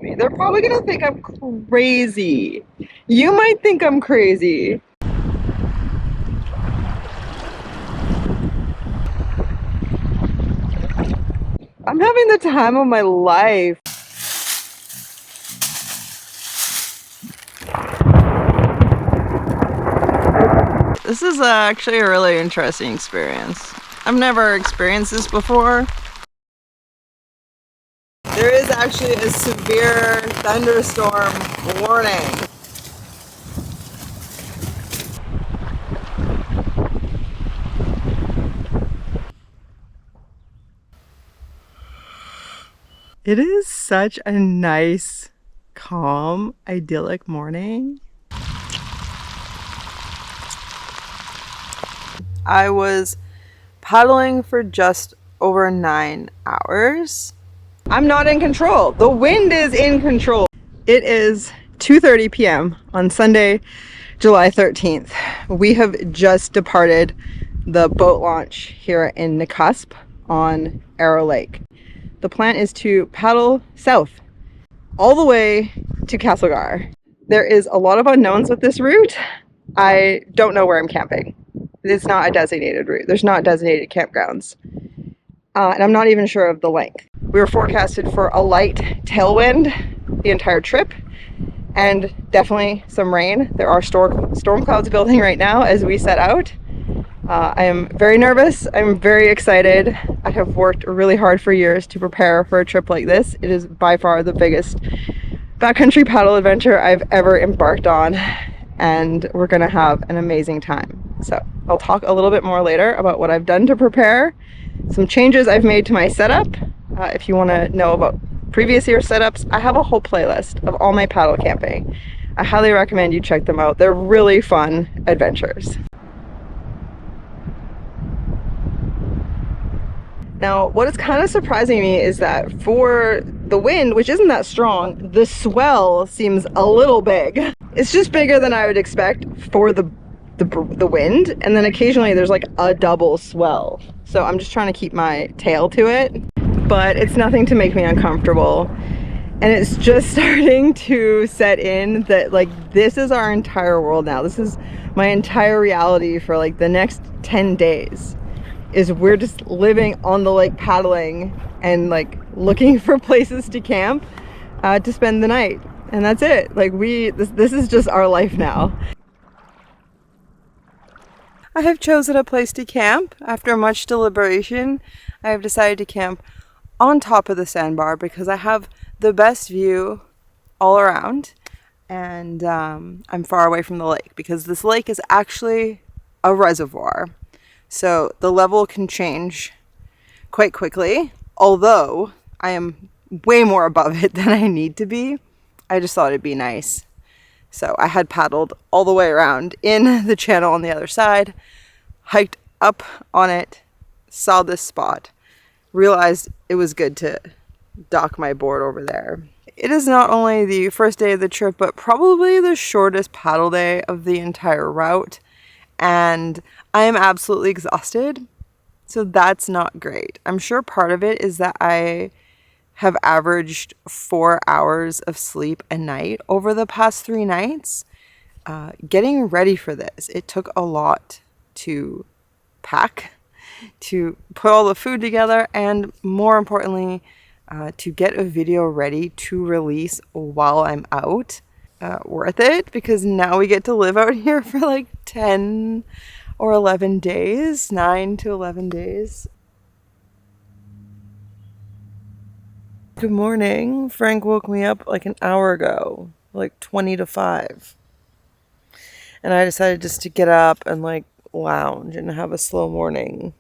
me. They're probably gonna think I'm crazy. You might think I'm crazy. I'm having the time of my life. This is actually a really interesting experience. I've never experienced this before. There is actually a severe thunderstorm warning. It is such a nice, calm, idyllic morning. I was paddling for just over 9 hours. I'm not in control. The wind is in control. It is 2:30 p.m. on Sunday, July 13th. We have just departed the boat launch here in Nakusp on Arrow Lake. The plan is to paddle south all the way to Castlegar. There is a lot of unknowns with this route. I don't know where I'm camping. It's not a designated route. There's not designated campgrounds. And I'm not even sure of the length. We were forecasted for a light tailwind the entire trip and definitely some rain. There are storm clouds building right now as we set out. I am very nervous. I'm very excited. I have worked really hard for years to prepare for a trip like this. It is by far the biggest backcountry paddle adventure I've ever embarked on, and we're gonna have an amazing time. So I'll talk a little bit more later about what I've done to prepare, some changes I've made to my setup. If you want to know about previous year setups, I have a whole playlist of all my paddle camping. I highly recommend you check them out. They're really fun adventures. Now, what is kind of surprising me is that for the wind, which isn't that strong, the swell seems a little big. It's just bigger than I would expect for the wind, and then occasionally there's like a double swell. So I'm just trying to keep my tail to it, but it's nothing to make me uncomfortable. And it's just starting to set in that like this is our entire world now. This is my entire reality for like the next 10 days. Is we're just living on the lake paddling and like looking for places to camp to spend the night, and that's it. Like this is just our life now. I have chosen a place to camp. After much deliberation, I have decided to camp on top of the sandbar because I have the best view all around, and I'm far away from the lake because this lake is actually a reservoir. So the level can change quite quickly, although I am way more above it than I need to be. I just thought it'd be nice. So I had paddled all the way around in the channel on the other side, hiked up on it, saw this spot, realized it was good to dock my board over there. It is not only the first day of the trip, but probably the shortest paddle day of the entire route. And I am absolutely exhausted, so that's not great. I'm sure part of it is that I have averaged 4 hours of sleep a night over the past 3 nights. Getting ready for this, it took a lot to pack, to put all the food together, and more importantly, to get a video ready to release while I'm out. Worth it, because now we get to live out here for like 10 or 11 days, 9 to 11 days. Good morning. Frank woke me up like an hour ago, like 20 to 5. And I decided just to get up and like lounge and have a slow morning.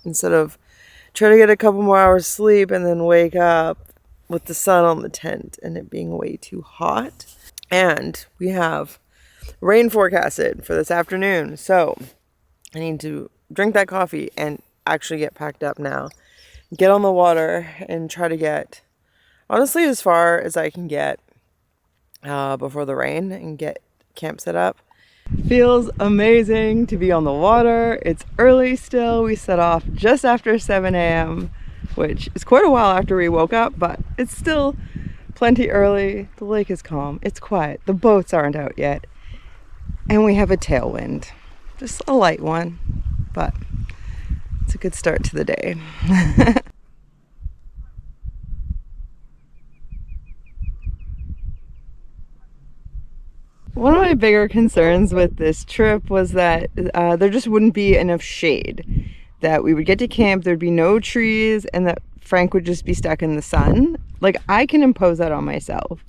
Instead of try to get a couple more hours sleep and then wake up with the sun on the tent and it being way too hot. And we have rain forecasted for this afternoon. So I need to drink that coffee and actually get packed up now. Get on the water and try to get, honestly, as far as I can get before the rain and get camp set up. Feels amazing to be on the water. It's early still. We set off just after 7 a.m., which is quite a while after we woke up, but it's still plenty early. The lake is calm. It's quiet. The boats aren't out yet. And we have a tailwind. Just a light one, but it's a good start to the day. One of my bigger concerns with this trip was that there just wouldn't be enough shade. That we would get to camp, there'd be no trees, and that Frank would just be stuck in the sun. Like, I can impose that on myself,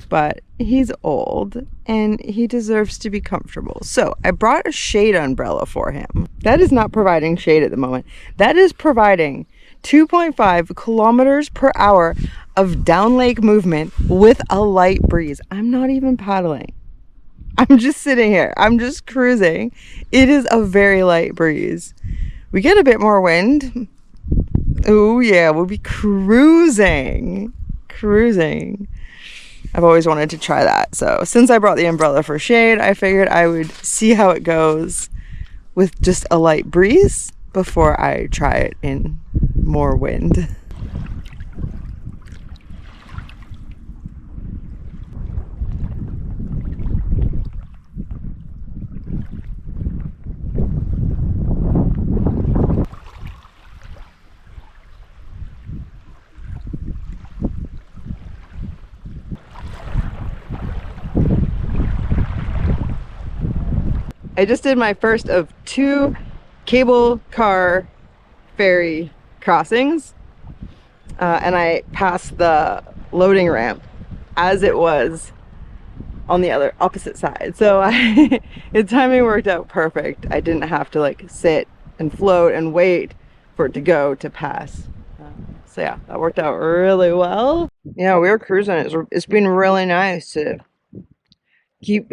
but he's old and he deserves to be comfortable. So I brought a shade umbrella for him. That is not providing shade at the moment. That is providing 2.5 kilometers per hour of down lake movement with a light breeze. I'm not even paddling. I'm just sitting here. I'm just cruising. It is a very light breeze. We get a bit more wind. Oh yeah, we'll be cruising. I've always wanted to try that. So since I brought the umbrella for shade, I figured I would see how it goes with just a light breeze before I try it in more wind. I just did my first of 2 cable car ferry crossings, and I passed the loading ramp as it was on the other opposite side. So the timing worked out perfect. I didn't have to like sit and float and wait for it to go to pass. So yeah, that worked out really well. Yeah, we were cruising. It's been really nice to keep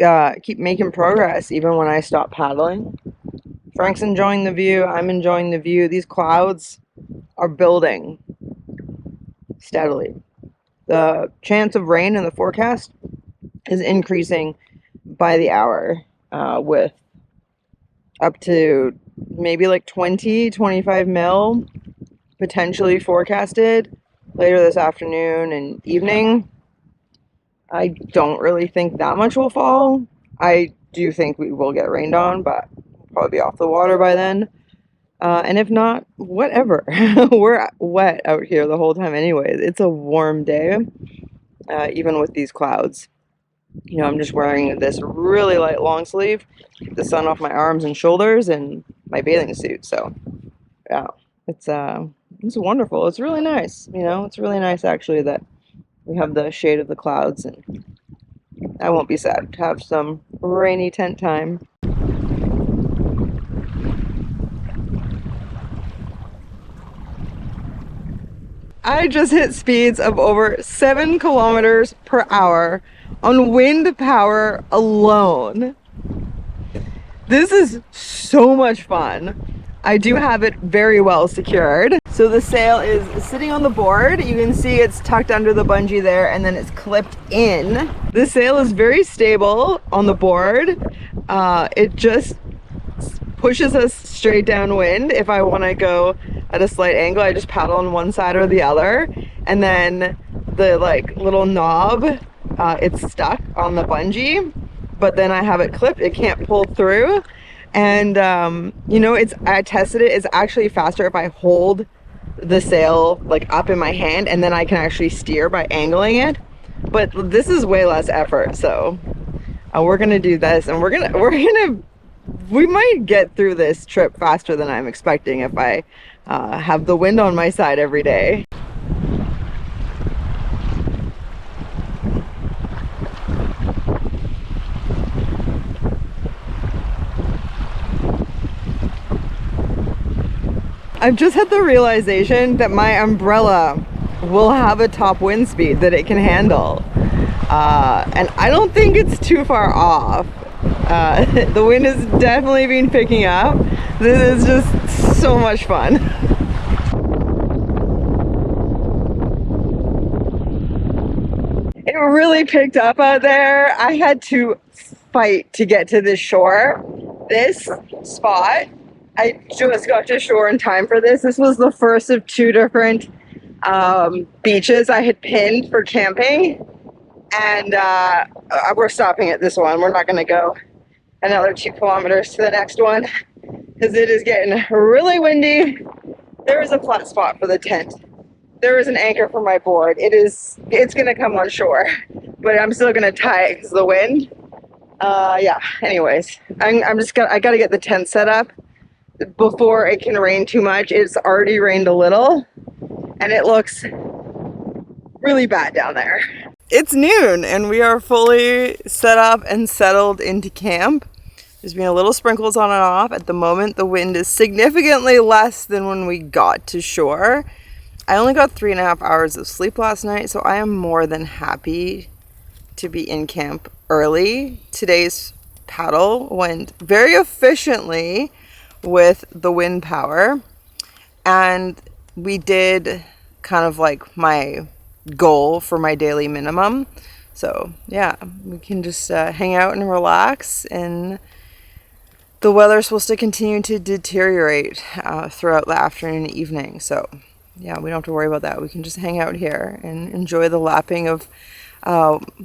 making progress even when I stop paddling. Frank's enjoying the view. I'm enjoying the view. These clouds are building steadily. The chance of rain in the forecast is increasing by the hour, with up to maybe like 20-25 mil potentially forecasted later this afternoon and evening. I don't really think that much will fall. I do think we will get rained on, but we'll probably be off the water by then. And if not, whatever. We're wet out here the whole time anyways. It's a warm day, even with these clouds. You know, I'm just wearing this really light long sleeve, keep the sun off my arms and shoulders, and my bathing suit. So, yeah, it's wonderful. It's really nice. You know, it's really nice actually that we have the shade of the clouds, and I won't be sad to have some rainy tent time. I just hit speeds of over 7 kilometers per hour on wind power alone. This is so much fun. I do have it very well secured. So the sail is sitting on the board. You can see it's tucked under the bungee there, and then it's clipped in. The sail is very stable on the board. It just pushes us straight downwind. If I want to go at a slight angle, I just paddle on one side or the other, and then the like little knob, it's stuck on the bungee, but then I have it clipped. It can't pull through. And you know, I tested it. It's actually faster if I hold the sail like up in my hand, and then I can actually steer by angling it. But this is way less effort, so we're gonna do this, and we might get through this trip faster than I'm expecting if I have the wind on my side every day. I've just had the realization that my umbrella will have a top wind speed that it can handle. And I don't think it's too far off. The wind has definitely been picking up. This is just so much fun. It really picked up out there. I had to fight to get to this shore. This spot, I just got to shore in time for this. This was the first of 2 different beaches I had pinned for camping. And we're stopping at this one. We're not going to go another 2 kilometers to the next one because it is getting really windy. There is a flat spot for the tent. There is an anchor for my board. It's going to come on shore, but I'm still going to tie it because of the wind. Yeah, anyways, I got to get the tent set up before it can rain too much. It's already rained a little and it looks really bad down there. It's noon and we are fully set up and settled into camp. There's been a little sprinkles on and off. At the moment, the wind is significantly less than when we got to shore. I only got 3.5 hours of sleep last night, so I am more than happy to be in camp early. Today's paddle went very efficiently with the wind power, and we did kind of like my goal for my daily minimum. So yeah, we can just hang out and relax, and the weather's supposed to continue to deteriorate throughout the afternoon and evening. So yeah, we don't have to worry about that. We can just hang out here and enjoy the lapping of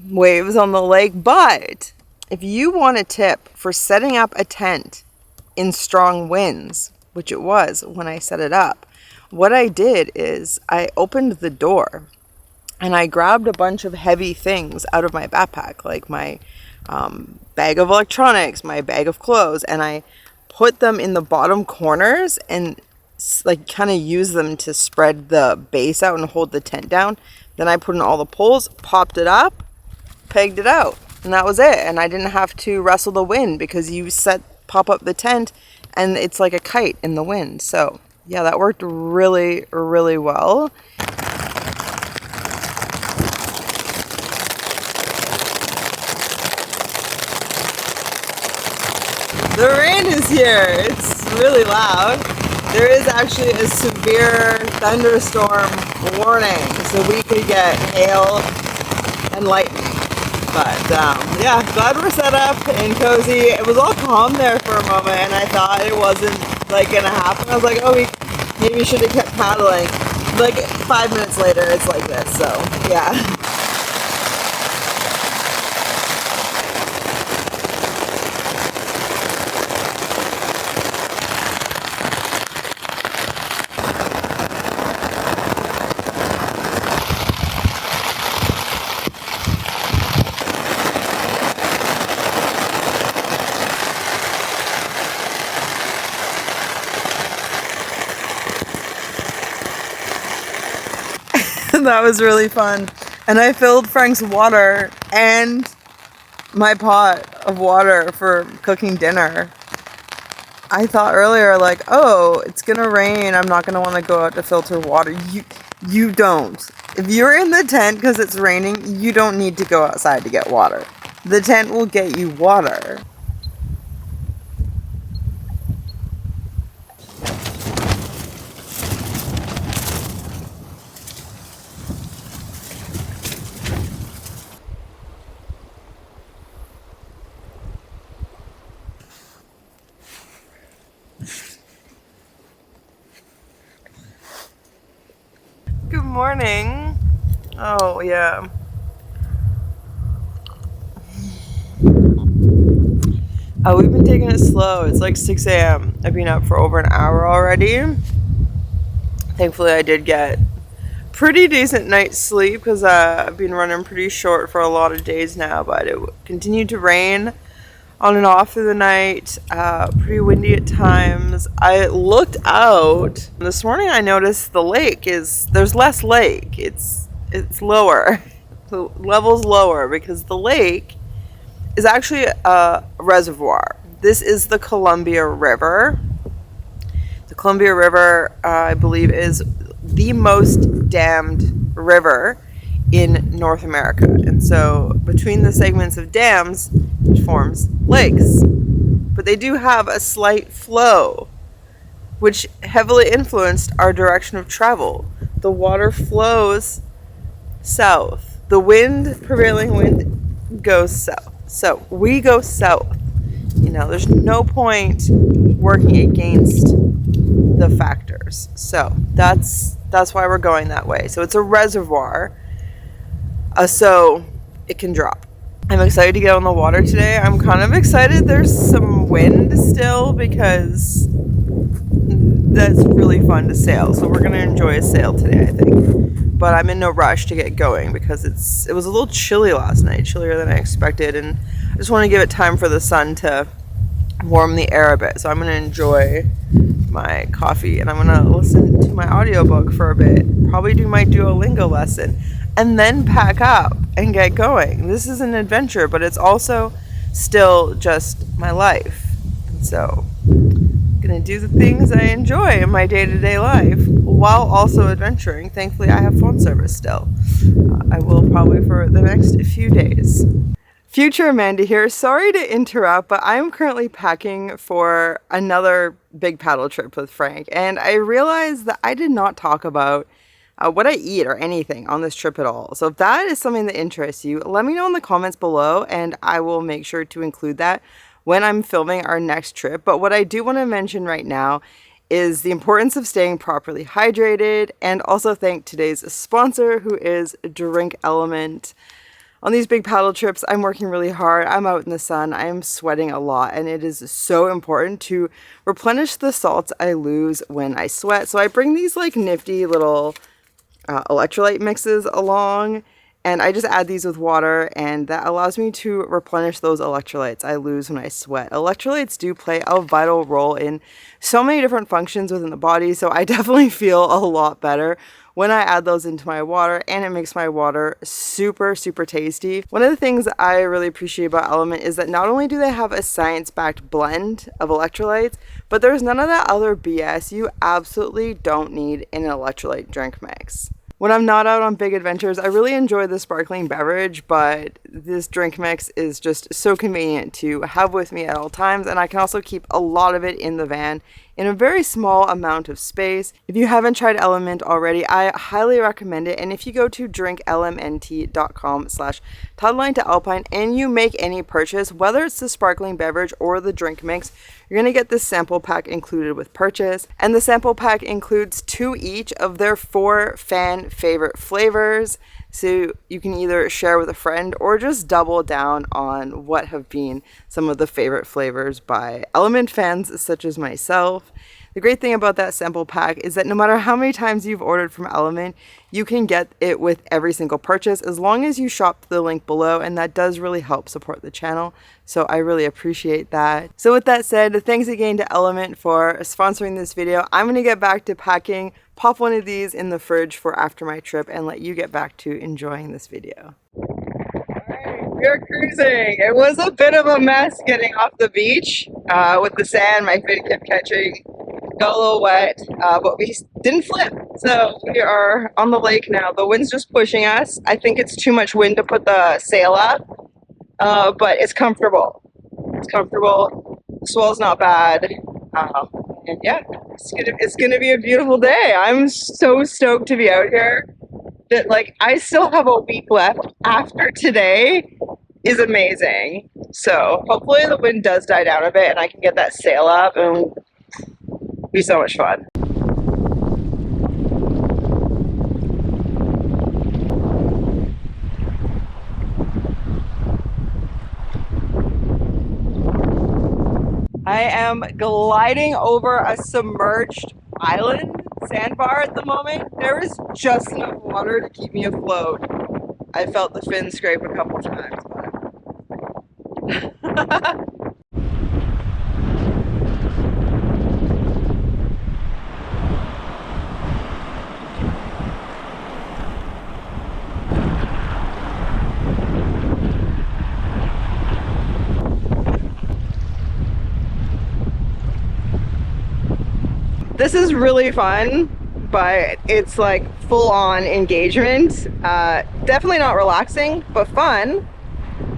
waves on the lake. But if you want a tip for setting up a tent in strong winds, which it was when I set it up, what I did is I opened the door and I grabbed a bunch of heavy things out of my backpack, like my bag of electronics, my bag of clothes, and I put them in the bottom corners and like kind of use them to spread the base out and hold the tent down. Then I put in all the poles, popped it up, pegged it out, and that was it. And I didn't have to wrestle the wind because you pop up the tent and it's like a kite in the wind. So yeah, that worked really, really well. The rain is here. It's really loud. There is actually a severe thunderstorm warning, so we could get hail and lightning. But yeah, glad we're set up and cozy. It was all calm there for a moment, and I thought it wasn't like gonna happen. I was like, oh, we maybe should have kept paddling. Like 5 minutes later, it's like this. So yeah. That was really fun. And I filled Frank's water and my pot of water for cooking dinner. I thought earlier, like, oh, it's gonna rain, I'm not gonna want to go out to filter water. You don't. If you're in the tent because it's raining, you don't need to go outside to get water. The tent will get you water. Good morning. Oh, yeah. We've been taking it slow. It's like 6 a.m. I've been up for over an hour already. Thankfully, I did get pretty decent night's sleep because I've been running pretty short for a lot of days now, but it continued to rain on and off through the night, pretty windy at times. I looked out this morning. I noticed the lake there's less lake. It's lower. The level's lower because the lake is actually a reservoir. This is the Columbia River. The Columbia River, I believe, is the most dammed river in North America. And so between the segments of dams, it forms lakes. But they do have a slight flow, which heavily influenced our direction of travel. The water flows south. The prevailing wind goes south. So we go south. You know, there's no point working against the factors. So that's That's why we're going that way. So it's a reservoir, so it can drop. I'm excited to get on the water today. I'm kind of excited there's some wind still because that's really fun to sail. So we're going to enjoy a sail today, I think. But I'm in no rush to get going because it was a little chilly last night, chillier than I expected, and I just want to give it time for the sun to warm the air a bit. So I'm going to enjoy my coffee and I'm going to listen to my audiobook for a bit, probably do my Duolingo lesson, and then pack up and get going. This is an adventure, but it's also still just my life. So I'm going to do the things I enjoy in my day-to-day life while also adventuring. Thankfully, I have phone service still. I will probably for the next few days. Future Amanda here. Sorry to interrupt, but I'm currently packing for another big paddle trip with Frank, and I realized that I did not talk about what I eat or anything on this trip at all. So if that is something that interests you, let me know in the comments below, and I will make sure to include that when I'm filming our next trip. But what I do want to mention right now is the importance of staying properly hydrated, and also thank today's sponsor, who is Drink Element. On these big paddle trips, I'm working really hard. I'm out in the sun. I am sweating a lot, and it is so important to replenish the salts I lose when I sweat. So I bring these like nifty little electrolyte mixes along, and I just add these with water, and that allows me to replenish those electrolytes I lose when I sweat. Electrolytes do play a vital role in so many different functions within the body, so I definitely feel a lot better when I add those into my water, and it makes my water super, super tasty. One of the things I really appreciate about Element is that not only do they have a science-backed blend of electrolytes, but there's none of that other BS you absolutely don't need in an electrolyte drink mix. When I'm not out on big adventures, I really enjoy the sparkling beverage, but this drink mix is just so convenient to have with me at all times, and I can also keep a lot of it in the van in a very small amount of space. If you haven't tried Element already, I highly recommend it, and if you go to drinklmnt.com/TIDELINTOALPINE and you make any purchase, whether it's the sparkling beverage or the drink mix, you're going to get this sample pack included with purchase, and the sample pack includes 2 each of their 4 fan favorite flavors, so you can either share with a friend or just double down on what have been some of the favorite flavors by Element fans such as myself. The great thing about that sample pack is that no matter how many times you've ordered from Element, you can get it with every single purchase as long as you shop the link below, and that does really help support the channel, so I really appreciate that. So with that said, thanks again to Element for sponsoring this video. I'm going to get back to packing, pop one of these in the fridge for after my trip, and let you get back to enjoying this video. Alright, we're cruising. It was a bit of a mess getting off the beach with the sand. My feet kept catching. Got a little wet, but we didn't flip. So we are on the lake now. The wind's just pushing us. I think it's too much wind to put the sail up, but it's comfortable. It's comfortable. The swell's not bad. And yeah, it's gonna be a beautiful day. I'm so stoked to be out here. That like I still have a week left after today is amazing. So hopefully the wind does die down a bit and I can get that sail up, and be so much fun. I am gliding over a submerged island sandbar at the moment. There is just enough water to keep me afloat. I felt the fin scrape a couple times, but this is really fun, but it's like full-on engagement. Definitely not relaxing, but fun.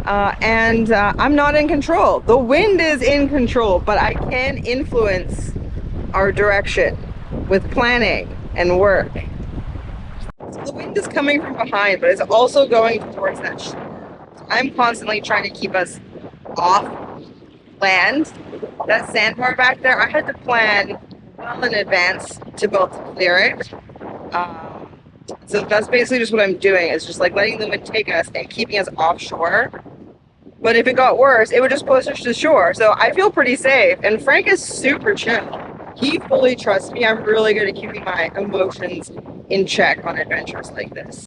And I'm not in control. The wind is in control, but I can influence our direction with planning and work. So the wind is coming from behind, but it's also going towards that shore. I'm constantly trying to keep us off land. That sandbar back there, I had to plan well in advance to be able to clear it. So that's basically just what I'm doing, is just like letting the wind take us and keeping us offshore. But if it got worse, it would just push us to shore. So I feel pretty safe. And Frank is super chill. He fully trusts me. I'm really good at keeping my emotions in check on adventures like this.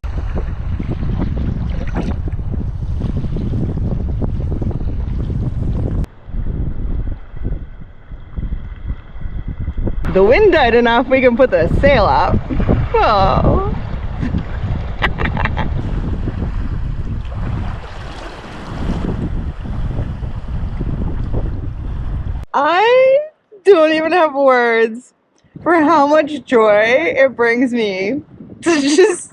The wind died enough we can put the sail up. Oh. I don't even have words for how much joy it brings me to just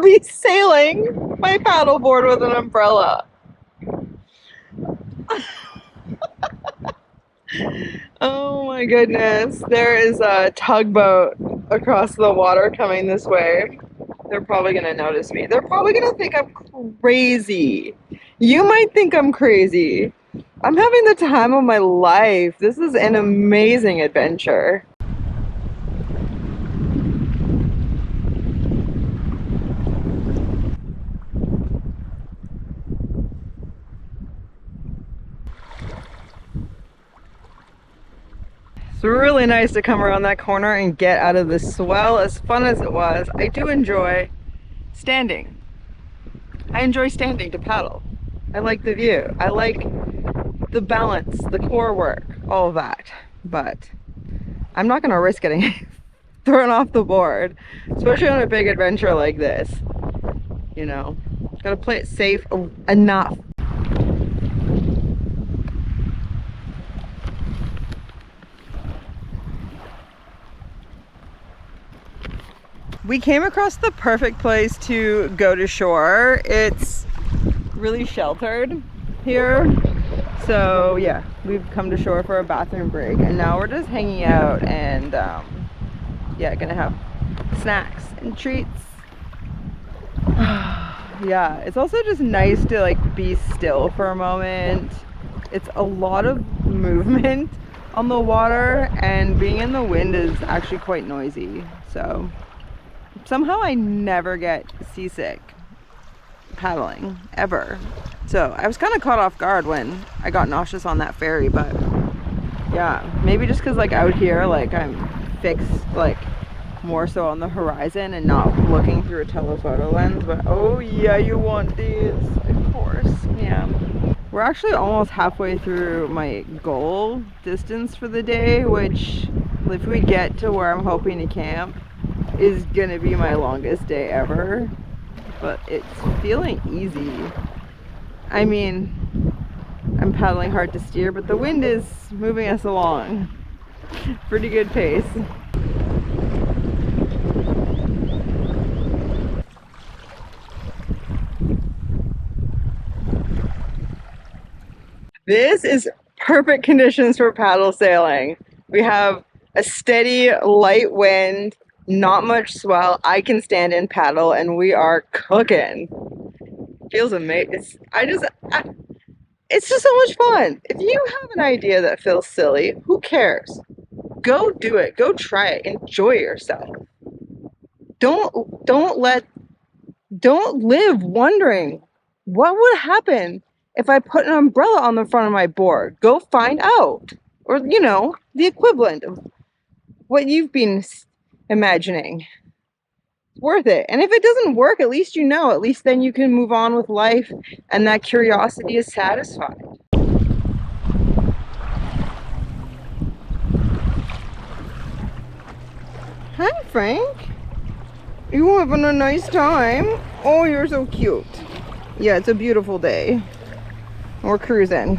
be sailing my paddleboard with an umbrella. Oh my goodness, there is a tugboat across the water coming this way. They're probably gonna notice me. They're probably gonna think I'm crazy. You might think I'm crazy. I'm having the time of my life. This is an amazing adventure. It's really nice to come around that corner and get out of the swell. As fun as it was, I do enjoy standing. I enjoy standing to paddle. I like the view. I like the balance, the core work, all of that. But I'm not gonna risk getting thrown off the board, especially on a big adventure like this. You know, gotta play it safe enough. We came across the perfect place to go to shore. It's really sheltered here. So yeah, we've come to shore for a bathroom break, and now we're just hanging out and yeah, gonna have snacks and treats. Yeah, it's also just nice to like be still for a moment. It's a lot of movement on the water, and being in the wind is actually quite noisy. So somehow I never get seasick paddling, ever. So I was kind of caught off guard when I got nauseous on that ferry, but yeah, maybe just because like out here, like I'm fixed like more so on the horizon and not looking through a telephoto lens. But oh yeah, you want these, of course. Yeah, we're actually almost halfway through my goal distance for the day, which if we get to where I'm hoping to camp is gonna be my longest day ever. But it's feeling easy. I mean, I'm paddling hard to steer, but the wind is moving us along. Pretty good pace. This is perfect conditions for paddle sailing. We have a steady, light wind, not much swell. I can stand and paddle, and we are cooking. Feels amazing. It's just so much fun. If you have an idea that feels silly, who cares? Go do it. Go try it. Enjoy yourself. Don't live wondering what would happen if I put an umbrella on the front of my board. Go find out. Or, you know, the equivalent of what you've been imagining. It's worth it. And if it doesn't work, at least you know. At least then you can move on with life and that curiosity is satisfied. Hi, Frank. You having a nice time? Oh, you're so cute. Yeah, it's a beautiful day. We're cruising.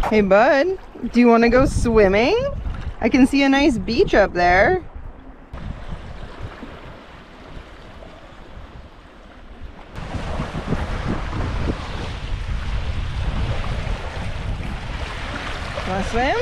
Hey, bud. Do you want to go swimming? I can see a nice beach up there. Want to swim?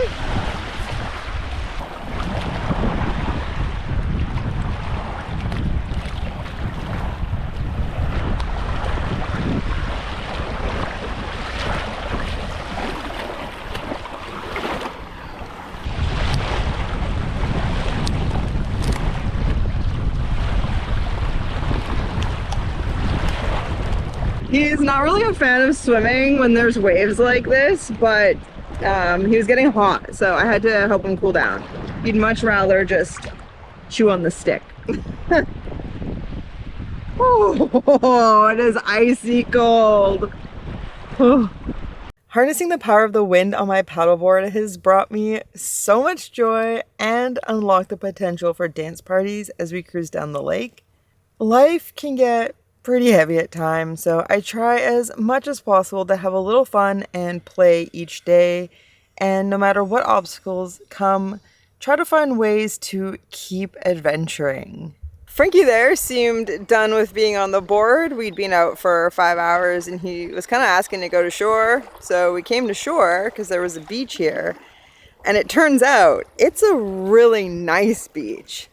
He's not really a fan of swimming when there's waves like this, but he was getting hot, so I had to help him cool down. He'd much rather just chew on the stick. Oh, it is icy cold. Harnessing the power of the wind on my paddleboard has brought me so much joy and unlocked the potential for dance parties as we cruise down the lake. Life can get pretty heavy at times, so I try as much as possible to have a little fun and play each day, and no matter what obstacles come, try to find ways to keep adventuring. Frankie there seemed done with being on the board. We'd been out for 5 hours and he was kind of asking to go to shore. So we came to shore because there was a beach here. And it turns out it's a really nice beach.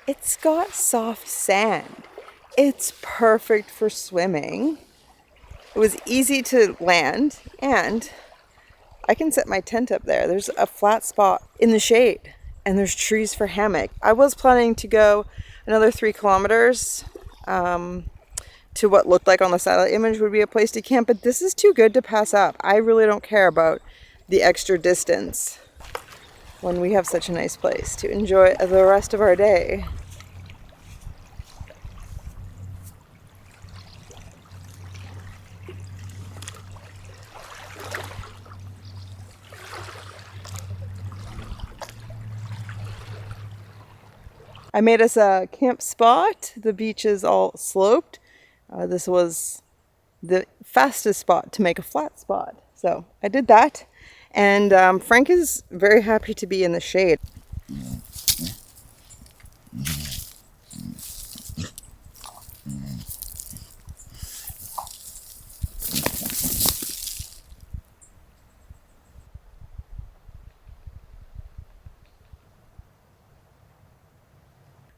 It's got soft sand. It's perfect for swimming. It was easy to land and I can set my tent up there. There's a flat spot in the shade and there's trees for hammock. I was planning to go another 3 kilometers to what looked like on the satellite image would be a place to camp, but this is too good to pass up. I really don't care about the extra distance when we have such a nice place to enjoy the rest of our day. I made us a camp spot. The beach is all sloped. This was the fastest spot to make a flat spot. So I did that. And Frank is very happy to be in the shade.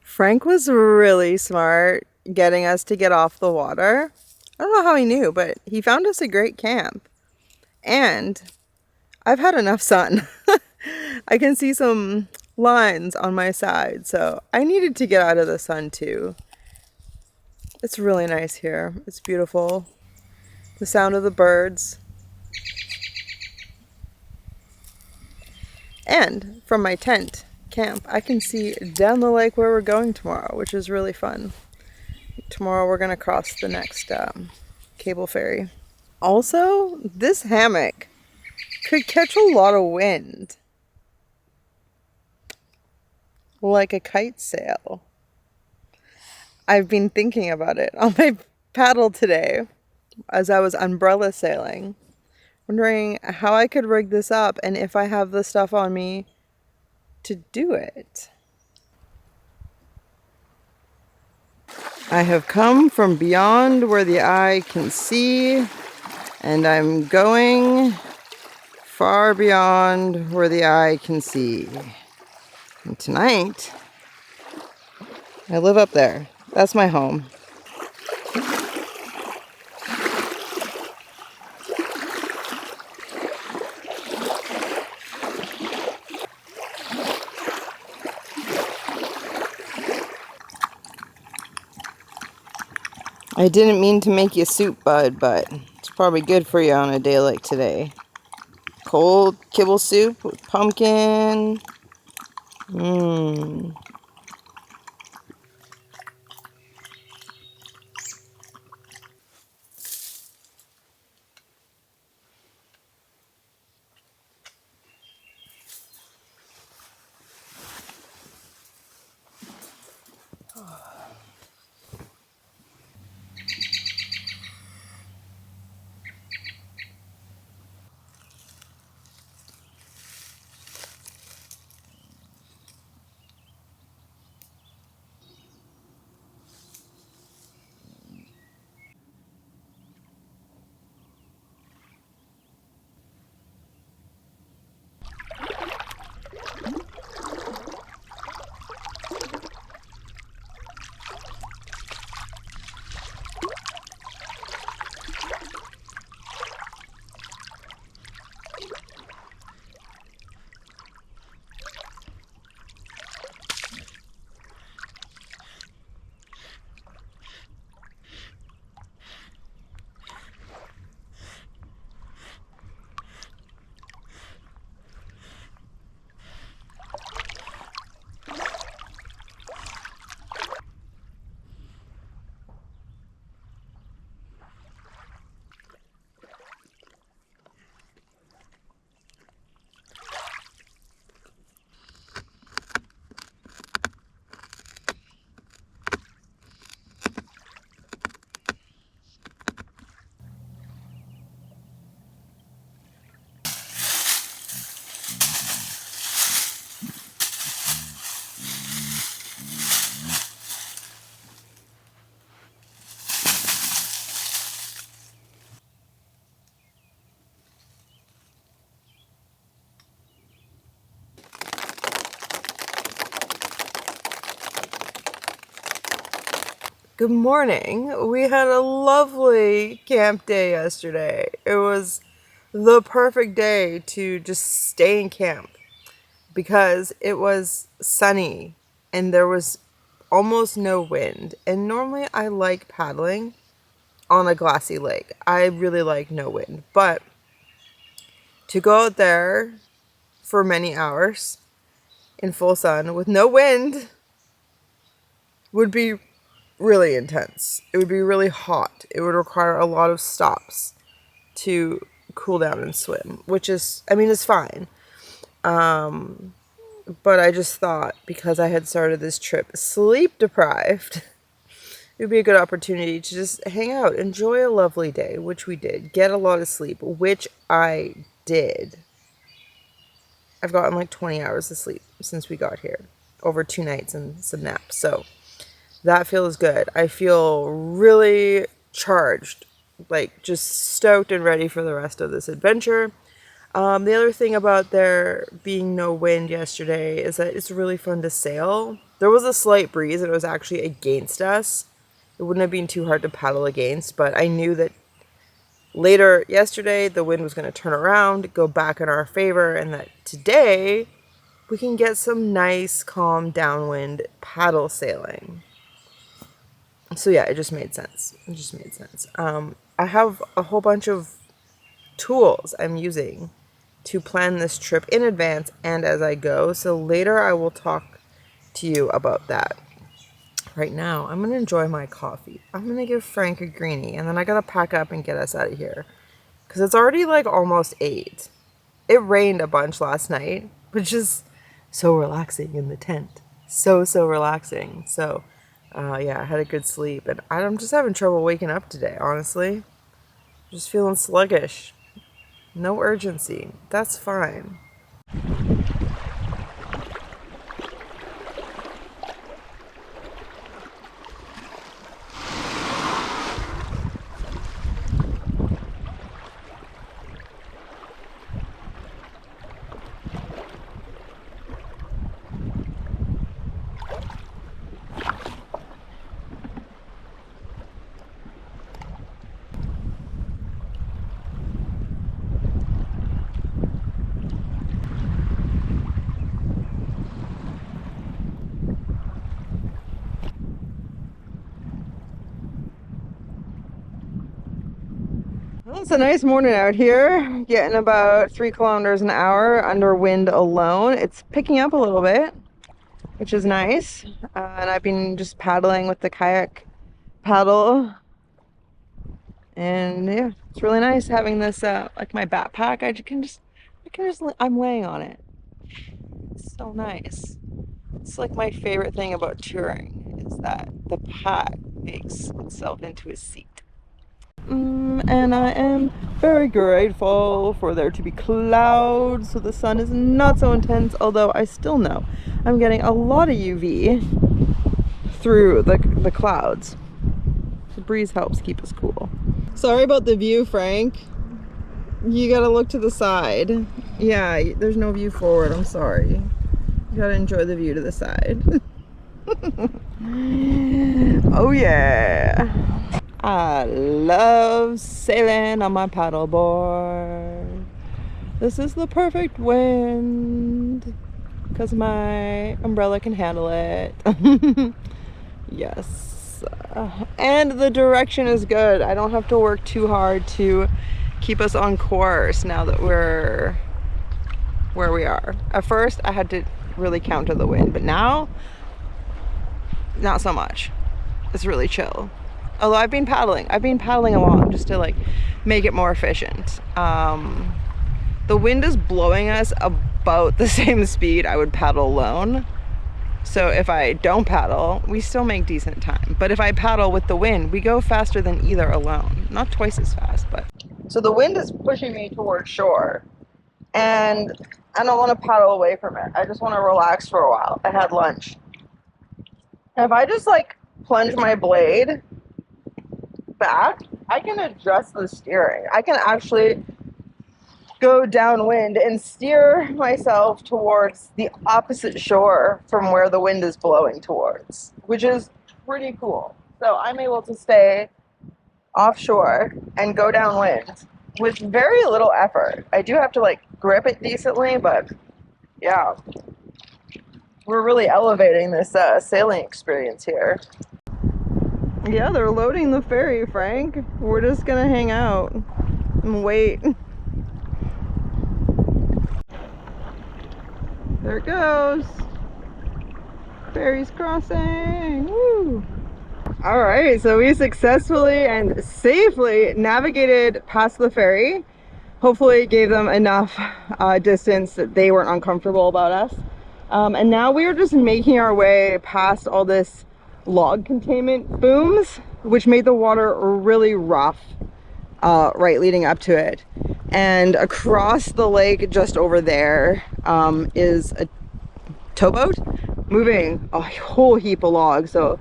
Frank was really smart getting us to get off the water. I don't know how he knew, but he found us a great camp. And I've had enough sun. I can see some lines on my side, so I needed to get out of the sun too. It's really nice here. It's beautiful. The sound of the birds. And from my tent camp, I can see down the lake where we're going tomorrow, which is really fun. Tomorrow we're going to cross the next cable ferry. Also, this hammock could catch a lot of wind. Like a kite sail. I've been thinking about it on my paddle today as I was umbrella sailing. Wondering how I could rig this up and if I have the stuff on me to do it. I have come from beyond where the eye can see, and I'm going far beyond where the eye can see. And tonight, I live up there. That's my home. I didn't mean to make you soup, bud, but it's probably good for you on a day like today. Cold kibble soup with pumpkin. Mmm. Good morning. We had a lovely camp day yesterday. It was the perfect day to just stay in camp because it was sunny and there was almost no wind. And normally I like paddling on a glassy lake. I really like no wind. But to go out there for many hours in full sun with no wind would be really intense. It would be really hot. It would require a lot of stops to cool down and swim, which is, I mean, it's fine. But I just thought because I had started this trip sleep deprived, it would be a good opportunity to just hang out, enjoy a lovely day, which we did, get a lot of sleep, which I did. I've gotten like 20 hours of sleep since we got here, over 2 nights and some naps. So that feels good. I feel really charged, like just stoked and ready for the rest of this adventure. The other thing about there being no wind yesterday is that it's really fun to sail. There was a slight breeze and it was actually against us. It wouldn't have been too hard to paddle against, but I knew that later yesterday the wind was going to turn around, go back in our favor, and that today we can get some nice, calm, downwind paddle sailing. So yeah, it just made sense. It just made sense. I have a whole bunch of tools I'm using to plan this trip in advance and as I go. So later I will talk to you about that. Right now, I'm going to enjoy my coffee. I'm going to give Frank a greenie, and then I got to pack up and get us out of here because it's already like almost 8. It rained a bunch last night, which is so relaxing in the tent. So relaxing. So yeah, I had a good sleep, and I'm just having trouble waking up today, honestly. Just feeling sluggish. No urgency. That's fine. Well, it's a nice morning out here, getting about 3 kilometers an hour under wind alone. It's picking up a little bit, which is nice. And I've been just paddling with the kayak paddle. And yeah, it's really nice having this, like my backpack. I'm laying on it. It's so nice. It's like my favorite thing about touring is that the pack makes itself into a seat. And I am very grateful for there to be clouds so the sun is not so intense, although I still know I'm getting a lot of UV through the clouds. The breeze helps keep us cool. Sorry about the view, Frank. You gotta look to the side. Yeah, there's no view forward, I'm sorry. You gotta enjoy the view to the side. Oh yeah. I love sailing on my paddleboard. This is the perfect wind because my umbrella can handle it. Yes. And the direction is good. I don't have to work too hard to keep us on course now that we're where we are. At first, I had to really counter the wind, but now, not so much. It's really chill. Although I've been paddling along just to like make it more efficient. The wind is blowing us about the same speed I would paddle alone. So if I don't paddle, we still make decent time. But if I paddle with the wind, we go faster than either alone. Not twice as fast, but. So the wind is pushing me towards shore. And I don't want to paddle away from it. I just want to relax for a while. I had lunch. And if I just like plunge my blade back, I can adjust the steering. I can actually go downwind and steer myself towards the opposite shore from where the wind is blowing towards, which is pretty cool. So I'm able to stay offshore and go downwind with very little effort. I do have to like grip it decently, but yeah, we're really elevating this sailing experience here. Yeah, they're loading the ferry, Frank. We're just gonna hang out and wait. There it goes. Ferry's crossing. Woo! All right, so we successfully and safely navigated past the ferry. Hopefully it gave them enough distance that they weren't uncomfortable about us. And now we are just making our way past all this log containment booms, which made the water really rough right leading up to it. And across the lake just over there is a towboat moving a whole heap of logs. So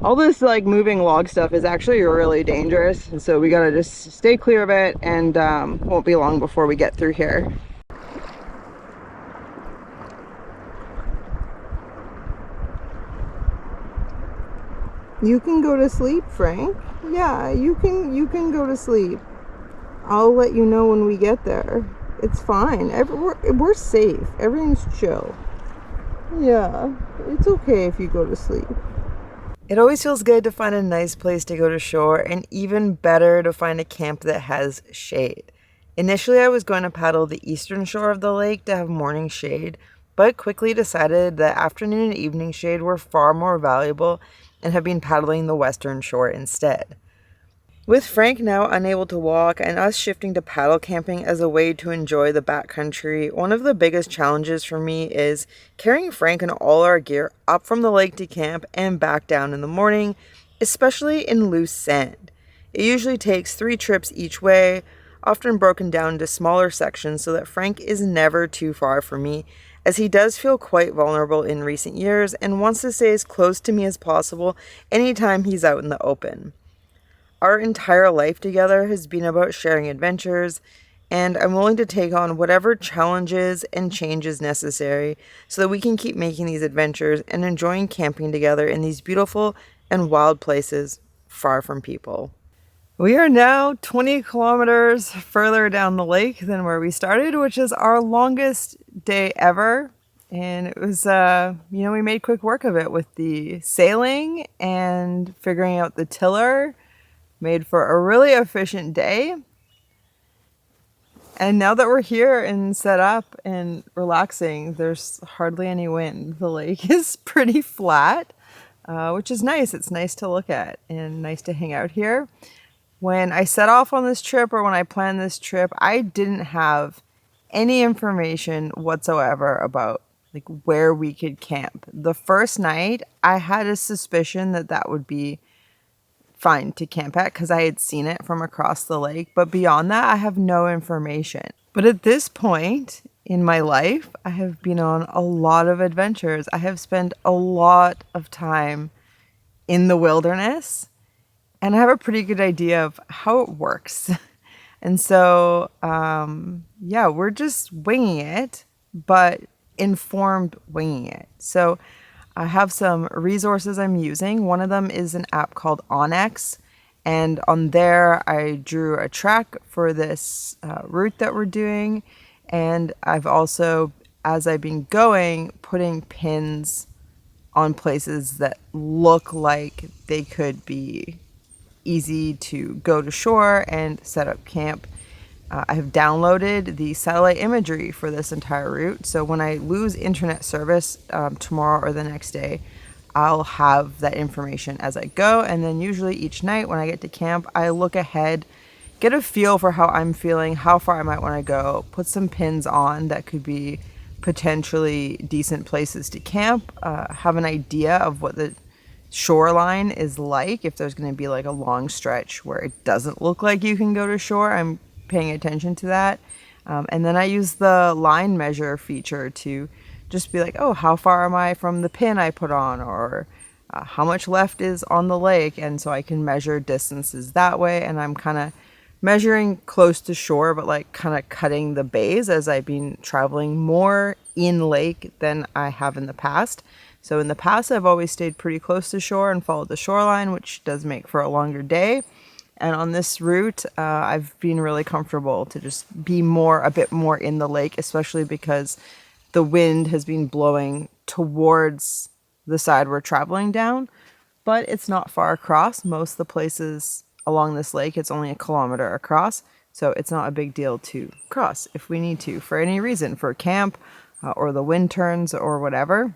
all this like moving log stuff is actually really dangerous, and so we gotta just stay clear of it, and won't be long before we get through here. You can go to sleep, Frank. Yeah, you can go to sleep. I'll let you know when we get there. It's fine. We're safe. Everything's chill. Yeah, it's okay if you go to sleep. It always feels good to find a nice place to go to shore, and even better to find a camp that has shade. Initially, I was going to paddle the eastern shore of the lake to have morning shade, but quickly decided that afternoon and evening shade were far more valuable and have been paddling the western shore instead. With Frank now unable to walk and us shifting to paddle camping as a way to enjoy the backcountry, one of the biggest challenges for me is carrying Frank and all our gear up from the lake to camp and back down in the morning, especially in loose sand. It usually takes 3 trips each way, often broken down into smaller sections so that Frank is never too far from me, as he does feel quite vulnerable in recent years and wants to stay as close to me as possible anytime he's out in the open. Our entire life together has been about sharing adventures, and I'm willing to take on whatever challenges and changes necessary so that we can keep making these adventures and enjoying camping together in these beautiful and wild places far from people. We are now 20 kilometers further down the lake than where we started, which is our longest day ever. And it was, we made quick work of it with the sailing and figuring out the tiller. Made for a really efficient day. And now that we're here and set up and relaxing, there's hardly any wind. The lake is pretty flat, which is nice. It's nice to look at and nice to hang out here. When I set off on this trip, or when I planned this trip, I didn't have any information whatsoever about like where we could camp. The first night, I had a suspicion that that would be fine to camp at because I had seen it from across the lake. But beyond that, I have no information. But at this point in my life, I have been on a lot of adventures. I have spent a lot of time in the wilderness, and I have a pretty good idea of how it works. And so, we're just winging it, but informed winging it. So I have some resources I'm using. One of them is an app called Onyx, and on there I drew a track for this route that we're doing, and I've also, as I've been going, putting pins on places that look like they could be easy to go to shore and set up camp. I have downloaded the satellite imagery for this entire route, so when I lose internet service tomorrow or the next day, I'll have that information as I go. And then usually each night when I get to camp, I look ahead, get a feel for how I'm feeling, how far I might want to go, put some pins on that could be potentially decent places to camp, have an idea of what the shoreline is like. If there's going to be like a long stretch where it doesn't look like you can go to shore, I'm paying attention to that. And then I use the line measure feature to just be like, oh, how far am I from the pin I put on, or how much left is on the lake? And so I can measure distances that way. And I'm kind of measuring close to shore, but like kind of cutting the bays as I've been traveling more in lake than I have in the past. So in the past, I've always stayed pretty close to shore and followed the shoreline, which does make for a longer day. And on this route, I've been really comfortable to just be a bit more in the lake, especially because the wind has been blowing towards the side we're traveling down, but it's not far across. Most of the places along this lake, it's only a kilometer across, so it's not a big deal to cross if we need to for any reason, for camp or the wind turns or whatever.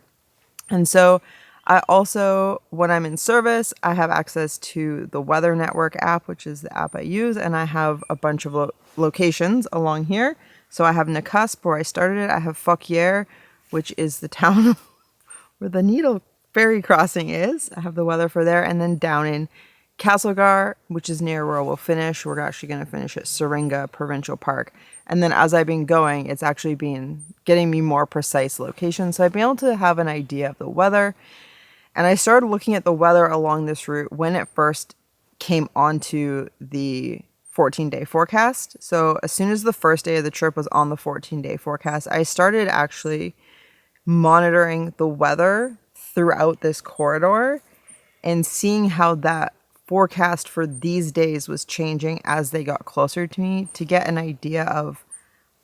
And so I also, when I'm in service, I have access to the Weather Network app, which is the app I use, and I have a bunch of locations along here. So I have Nakusp, where I started it. I have Fauquier, which is the town where the Needle ferry crossing is. I have the weather for there. And then down in Castlegar, which is near where we'll finish. We're actually going to finish at Syringa Provincial Park. And then as I've been going, it's actually been getting me more precise locations. So I've been able to have an idea of the weather. And I started looking at the weather along this route when it first came onto the 14-day forecast. So as soon as the first day of the trip was on the 14-day forecast, I started actually monitoring the weather throughout this corridor and seeing how that forecast for these days was changing as they got closer to me, to get an idea of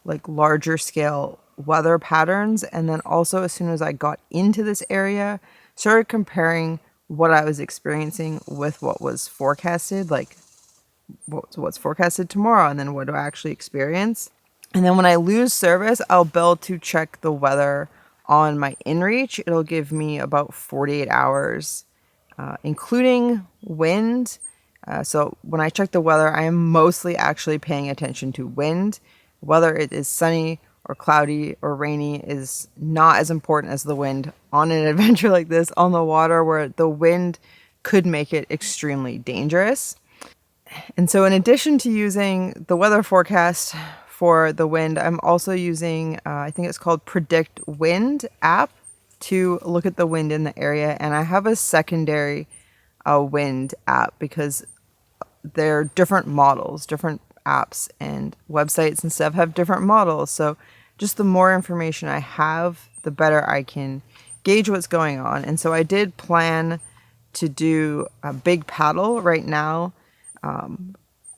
like larger scale weather patterns. And then also, as soon as I got into this area, started comparing what I was experiencing with what was forecasted, like what's forecasted tomorrow, and then what do I actually experience. And then when I lose service, I'll be able to check the weather on my inReach. It'll give me about 48 hours, including wind. So when I check the weather, I am mostly actually paying attention to wind. Whether it is sunny or cloudy or rainy is not as important as the wind on an adventure like this on the water, where the wind could make it extremely dangerous. And so in addition to using the weather forecast for the wind, I'm also using, I think it's called Predict Wind app, to look at the wind in the area. And I have a secondary wind app because they're different models, different apps and websites and stuff have different models. So just the more information I have, the better I can gauge what's going on. And so I did plan to do a big paddle right now,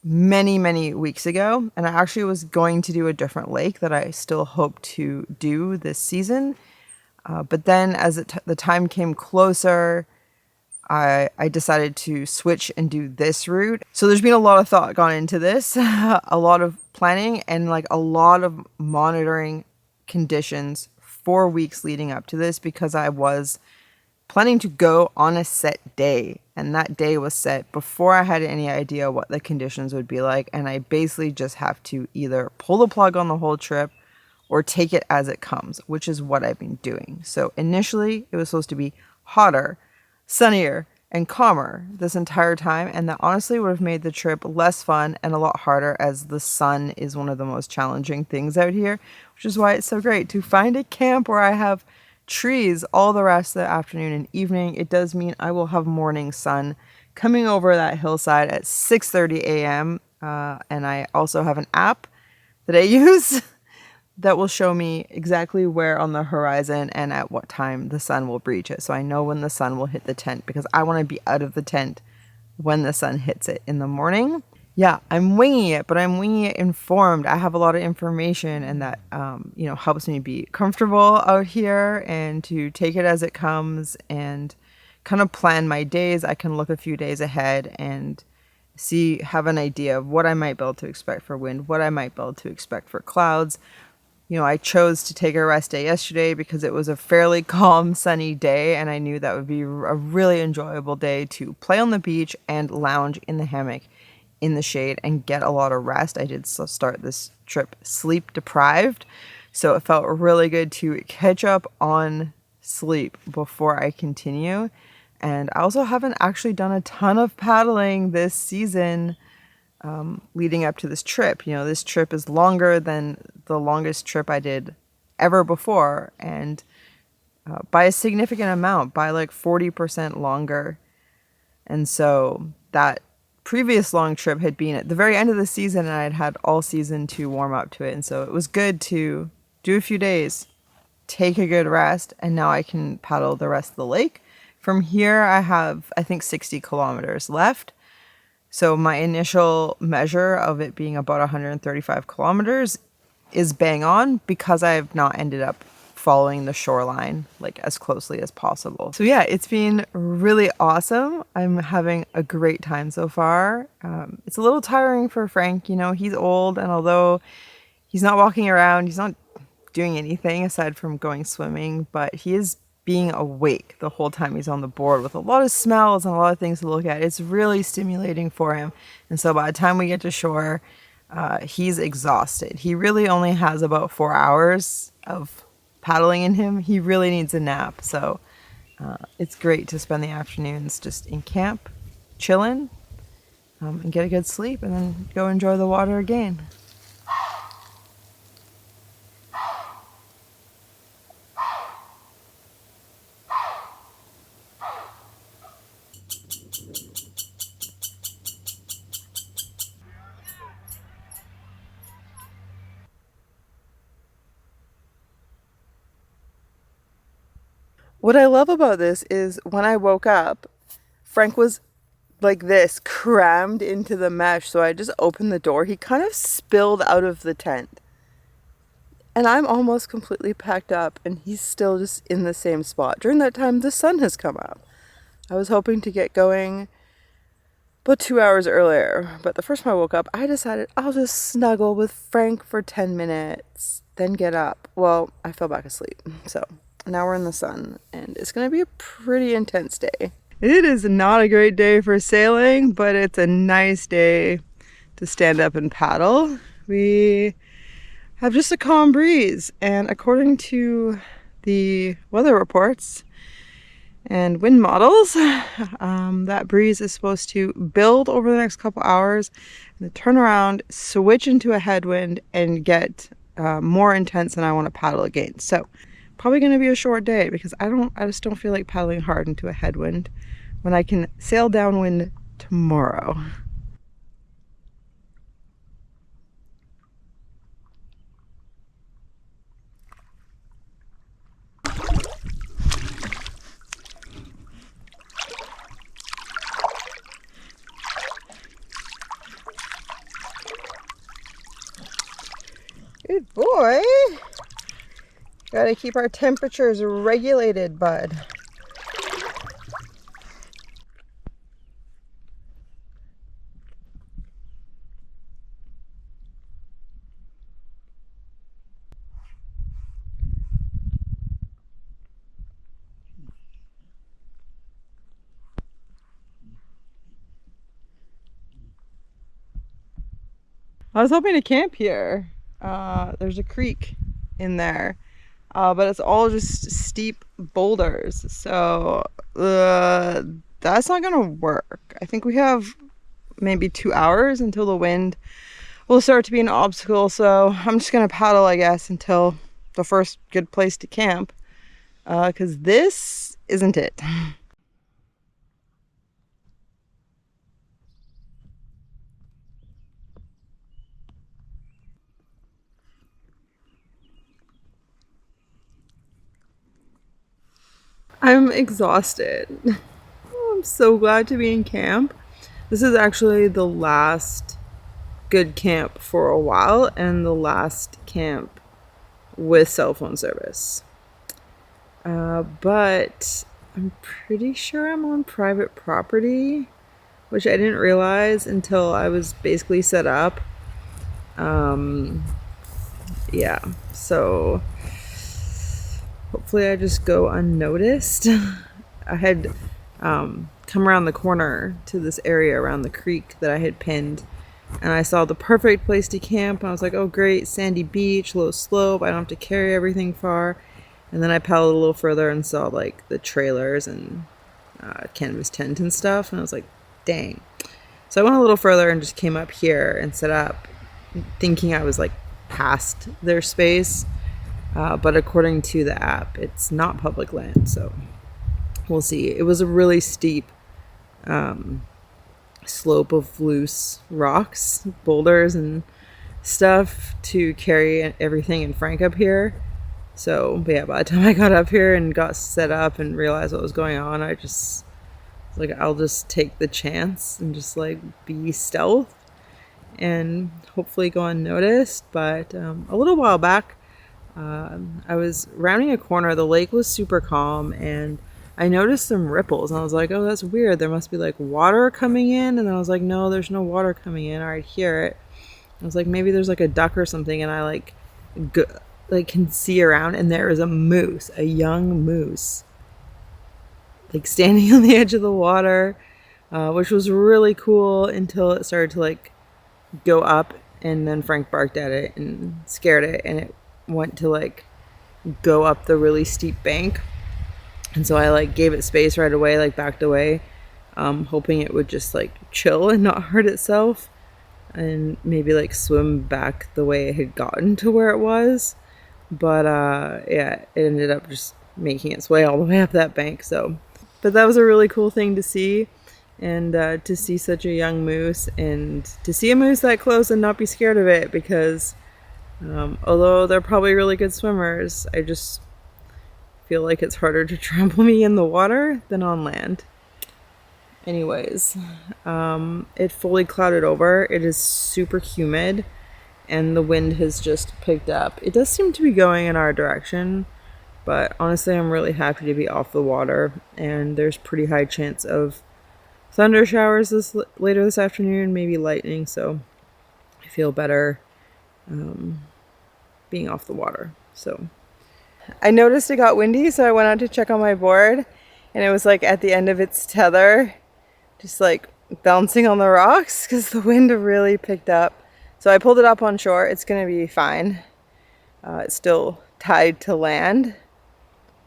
many weeks ago. And I actually was going to do a different lake that I still hope to do this season. But then as the time came closer, I decided to switch and do this route. So there's been a lot of thought gone into this, a lot of planning, and like a lot of monitoring conditions for weeks leading up to this, because I was planning to go on a set day. And that day was set before I had any idea what the conditions would be like. And I basically just have to either pull the plug on the whole trip or take it as it comes, which is what I've been doing. So initially it was supposed to be hotter, sunnier, and calmer this entire time. And that honestly would have made the trip less fun and a lot harder, as the sun is one of the most challenging things out here, which is why it's so great to find a camp where I have trees all the rest of the afternoon and evening. It does mean I will have morning sun coming over that hillside at 6:30 a.m. And I also have an app that I use that will show me exactly where on the horizon and at what time the sun will breach it. So I know when the sun will hit the tent, because I want to be out of the tent when the sun hits it in the morning. Yeah, I'm winging it, but I'm winging it informed. I have a lot of information, and that, helps me be comfortable out here and to take it as it comes and kind of plan my days. I can look a few days ahead and have an idea of what I might be able to expect for wind, what I might be able to expect for clouds. I chose to take a rest day yesterday because it was a fairly calm, sunny day, and I knew that would be a really enjoyable day to play on the beach and lounge in the hammock in the shade and get a lot of rest. I did start this trip sleep deprived, so it felt really good to catch up on sleep before I continue. And I also haven't actually done a ton of paddling this season leading up to this trip. This trip is longer than the longest trip I did ever before, and by a significant amount, by like 40% longer. And so that previous long trip had been at the very end of the season, and I'd had all season to warm up to it. And so it was good to do a few days take a good rest, and now I can paddle the rest of the lake. From here, I have, I think, 60 kilometers left. So my initial measure of it being about 135 kilometers is bang on, because I have not ended up following the shoreline like as closely as possible. So yeah, it's been really awesome. I'm having a great time so far. It's a little tiring for Frank, you know, he's old, and although he's not walking around, he's not doing anything aside from going swimming, but he is being awake the whole time he's on the board with a lot of smells and a lot of things to look at. It's really stimulating for him. And so by the time we get to shore, he's exhausted. He really only has about 4 hours of paddling in him. He really needs a nap. So it's great to spend the afternoons just in camp, chilling, and get a good sleep, and then go enjoy the water again. What I love about this is when I woke up, Frank was like this, crammed into the mesh. So I just opened the door. He kind of spilled out of the tent. And I'm almost completely packed up, and he's still just in the same spot. During that time, the sun has come up. I was hoping to get going about 2 hours earlier. But the first time I woke up, I decided I'll just snuggle with Frank for 10 minutes, then get up. Well, I fell back asleep. So now we're in the sun, and it's going to be a pretty intense day. It is not a great day for sailing, but it's a nice day to stand up and paddle. We have just a calm breeze, and according to the weather reports and wind models, that breeze is supposed to build over the next couple hours and then turn around, switch into a headwind, and get more intense than I want to paddle against. So probably going to be a short day, because I just don't feel like paddling hard into a headwind when I can sail downwind tomorrow. Good boy. Gotta keep our temperatures regulated, bud. I was hoping to camp here. There's a creek in there, but it's all just steep boulders, so that's not gonna work. I think we have maybe 2 hours until the wind will start to be an obstacle, so I'm just gonna paddle, I guess, until the first good place to camp, because this isn't it. I'm exhausted. I'm so glad to be in camp. This is actually the last good camp for a while, and the last camp with cell phone service. But I'm pretty sure I'm on private property, which I didn't realize until I was basically set up. Yeah, so hopefully I just go unnoticed. I had come around the corner to this area around the creek that I had pinned, and I saw the perfect place to camp, and I was like, oh great, sandy beach, low slope, I don't have to carry everything far. And then I paddled a little further and saw like the trailers and canvas tent and stuff, and I was like, dang. So I went a little further and just came up here and set up, thinking I was like past their space. But according to the app, it's not public land, so we'll see. It was a really steep slope of loose rocks, boulders, and stuff to carry everything and Frank up here. So, but yeah, by the time I got up here and got set up and realized what was going on, I just like, I'll just take the chance and just like be stealth and hopefully go unnoticed. But a little while back, I was rounding a corner. The lake was super calm, and I noticed some ripples, and I was like, oh, that's weird. There must be like water coming in. And then I was like, no, there's no water coming in. I hear it. I was like, maybe there's like a duck or something, and I like can see around, and there is a moose, a young moose, like standing on the edge of the water, which was really cool until it started to like go up, and then Frank barked at it and scared it, and it went to like go up the really steep bank. And so I like gave it space right away, like backed away, hoping it would just like chill and not hurt itself, and maybe like swim back the way it had gotten to where it was. But yeah, it ended up just making its way all the way up that bank. So, but that was a really cool thing to see, and to see such a young moose, and to see a moose that close and not be scared of it, because although they're probably really good swimmers, I just feel like it's harder to trample me in the water than on land. Anyways, it fully clouded over. It is super humid, and the wind has just picked up. It does seem to be going in our direction, but honestly, I'm really happy to be off the water, and there's pretty high chance of thunder showers later this afternoon, maybe lightning, so I feel better being off the water. So I noticed it got windy, so I went out to check on my board, and it was like at the end of its tether, just like bouncing on the rocks because the wind really picked up. So I pulled it up on shore. It's gonna be fine. It's still tied to land,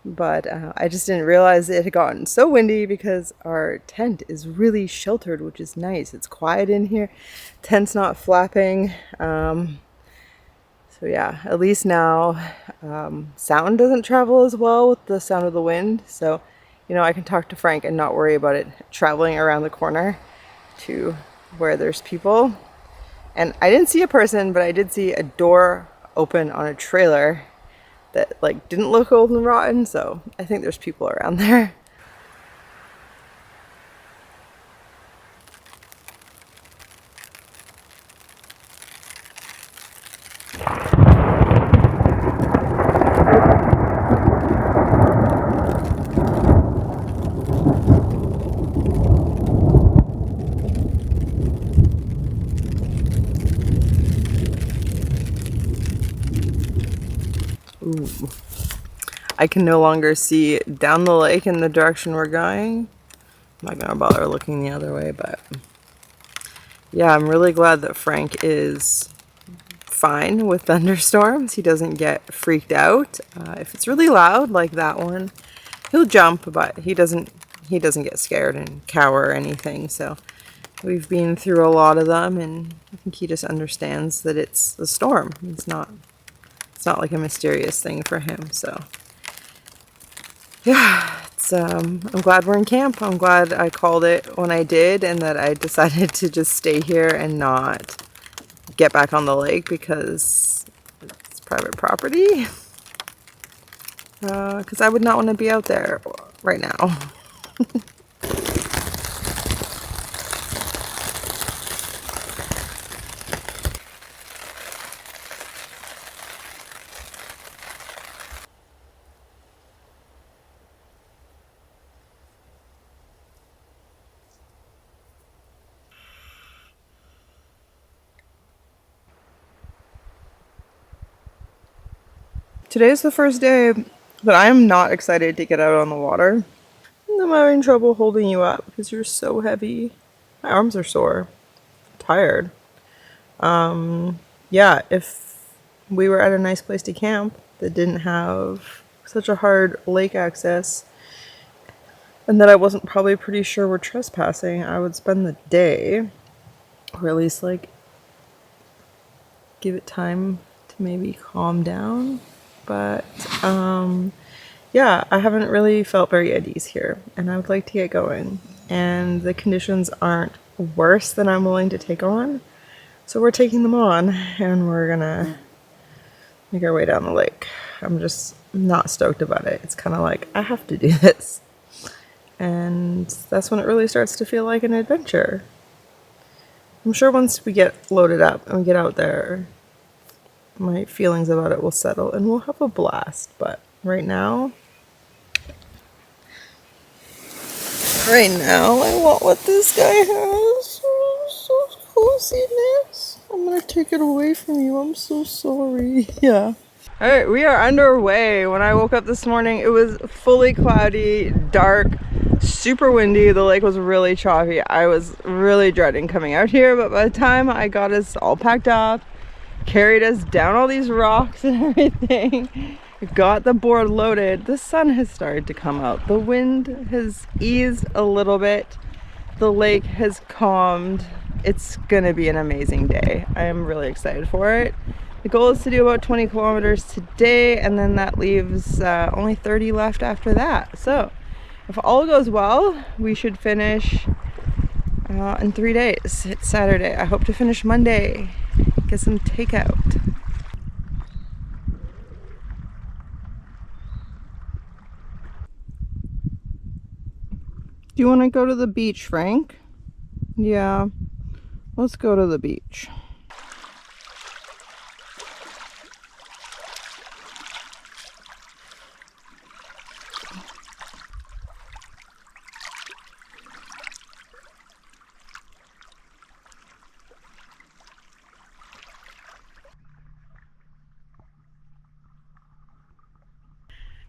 but I just didn't realize it had gotten so windy because our tent is really sheltered, which is nice. It's quiet in here. Tent's not flapping. So yeah, at least now sound doesn't travel as well with the sound of the wind. So, you know, I can talk to Frank and not worry about it traveling around the corner to where there's people. And I didn't see a person, but I did see a door open on a trailer that like didn't look old and rotten. So I think there's people around there. Ooh. I can no longer see down the lake in the direction we're going. I'm not gonna bother looking the other way, but yeah, I'm really glad that Frank is fine with thunderstorms. He doesn't get freaked out. If it's really loud like that one, he'll jump, but he doesn't get scared and cower or anything. So we've been through a lot of them, and I think he just understands that it's a storm. It's not like a mysterious thing for him. So yeah, it's I'm glad we're in camp. I'm glad I called it when I did, and that I decided to just stay here and not get back on the lake because it's private property. Because I would not want to be out there right now. Today's the first day that I am not excited to get out on the water. And I'm having trouble holding you up because you're so heavy. My arms are sore. I'm tired. Yeah, if we were at a nice place to camp that didn't have such a hard lake access, and that I wasn't probably pretty sure we're trespassing, I would spend the day, or at least like give it time to maybe calm down. But yeah, I haven't really felt very at ease here, and I would like to get going. And the conditions aren't worse than I'm willing to take on, so we're taking them on, and we're gonna make our way down the lake. I'm just not stoked about it. It's kind of like, I have to do this. And that's when it really starts to feel like an adventure. I'm sure once we get loaded up and we get out there, my feelings about it will settle and we'll have a blast. But right now, I want what this guy has. So coziness. I'm gonna take it away from you. I'm so sorry. Yeah. All right, we are underway. When I woke up this morning, it was fully cloudy, dark, super windy. The lake was really choppy. I was really dreading coming out here, but by the time I got us all packed up, carried us down all these rocks and everything, got the board loaded, the sun has started to come out. The wind has eased a little bit. The lake has calmed. It's gonna be an amazing day. I am really excited for it. The goal is to do about 20 kilometers today, and then that leaves only 30 left after that. So if all goes well, we should finish in 3 days. It's Saturday. I hope to finish Monday, get some takeout. Do you want to go to the beach, Frank? Yeah, let's go to the beach.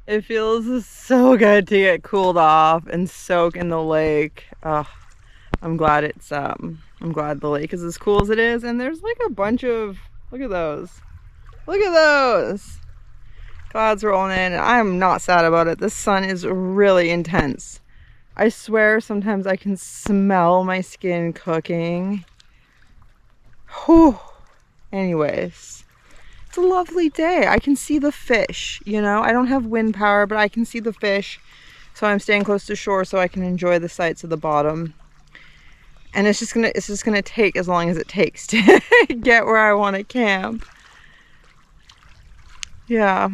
It feels so good to get cooled off and soak in the lake. I'm glad I'm glad the lake is as cool as it is. And there's like a bunch of, look at those. Look at those. Clouds rolling in. I'm not sad about it. The sun is really intense. I swear sometimes I can smell my skin cooking. Whew. Anyways. It's a lovely day. I can see the fish, you know. I don't have wind power, but I can see the fish. So I'm staying close to shore so I can enjoy the sights of the bottom. And it's just gonna take as long as it takes to get where I want to camp. Yeah.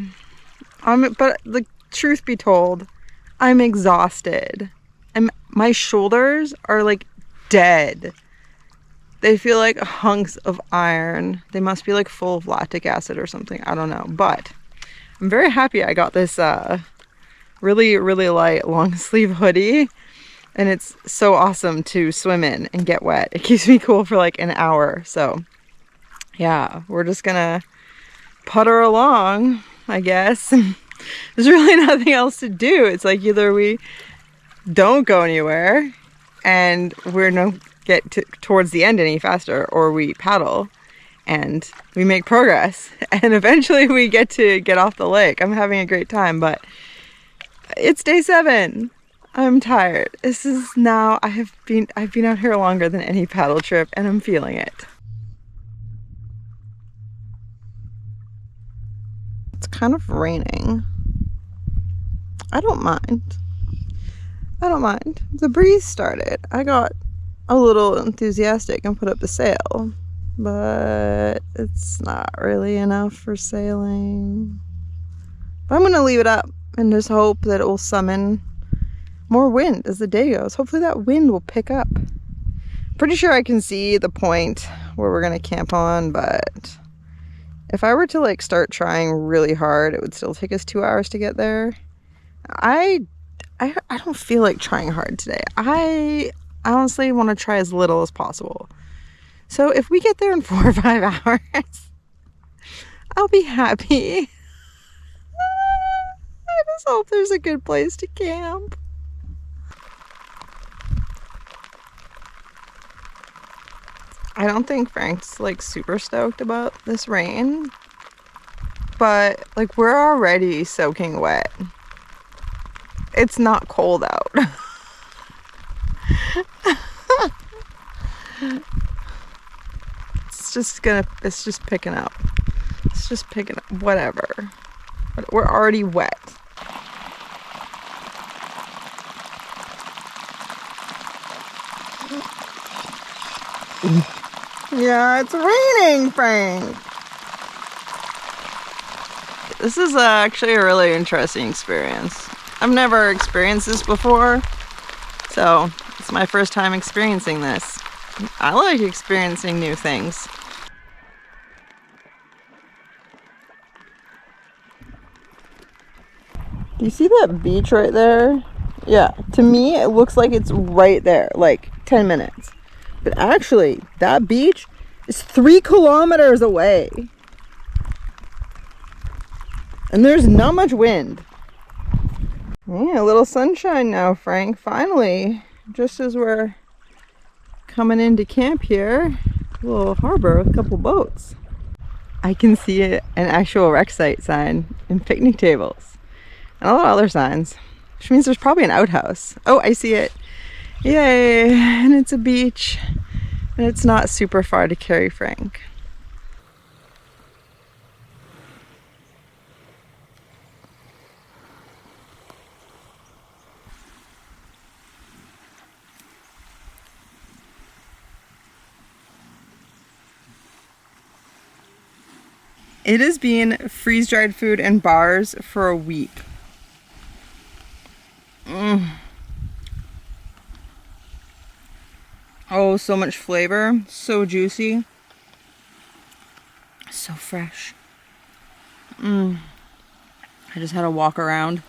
But the truth be told, I'm exhausted. My shoulders are like dead. They feel like hunks of iron. They must be like full of lactic acid or something. I don't know. But I'm very happy I got this really, really light long sleeve hoodie. And it's so awesome to swim in and get wet. It keeps me cool for like an hour. So yeah, we're just gonna putter along, I guess. There's really nothing else to do. It's like either we don't go anywhere and we're no get towards the end any faster, or we paddle and we make progress and eventually we get off the lake. I'm having a great time, but it's day 7. I'm tired. This is now, I've been out here longer than any paddle trip and I'm feeling it. It's kind of raining. I don't mind. The breeze started. I got a little enthusiastic and put up the sail, but it's not really enough for sailing. But I'm gonna leave it up and just hope that it will summon more wind as the day goes. Hopefully that wind will pick up. Pretty sure I can see the point where we're gonna camp on, but if I were to like start trying really hard, it would still take us 2 hours to get there. I don't feel like trying hard today. I honestly want to try as little as possible. So if we get there in 4 or 5 hours, I'll be happy. I just hope there's a good place to camp. I don't think Frank's like super stoked about this rain, but like we're already soaking wet. It's not cold out. It's just picking up. It's just picking up, whatever. But we're already wet. Yeah, it's raining, Frank. This is actually a really interesting experience. I've never experienced this before, so it's my first time experiencing this. I like experiencing new things. Do you see that beach right there? Yeah, to me it looks like it's right there, like 10 minutes. But actually, that beach is 3 kilometers away. And there's not much wind. Yeah, a little sunshine now, Frank. Finally, just as we're coming into camp here, a little harbor with a couple boats. I can see an actual rec site sign and picnic tables. And a lot of other signs. Which means there's probably an outhouse. Oh, I see it. Yay! And it's a beach. And it's not super far to carry Frank. It has been freeze-dried food and bars for a week. Oh, so much flavor, so juicy, so fresh. I just had a walk around.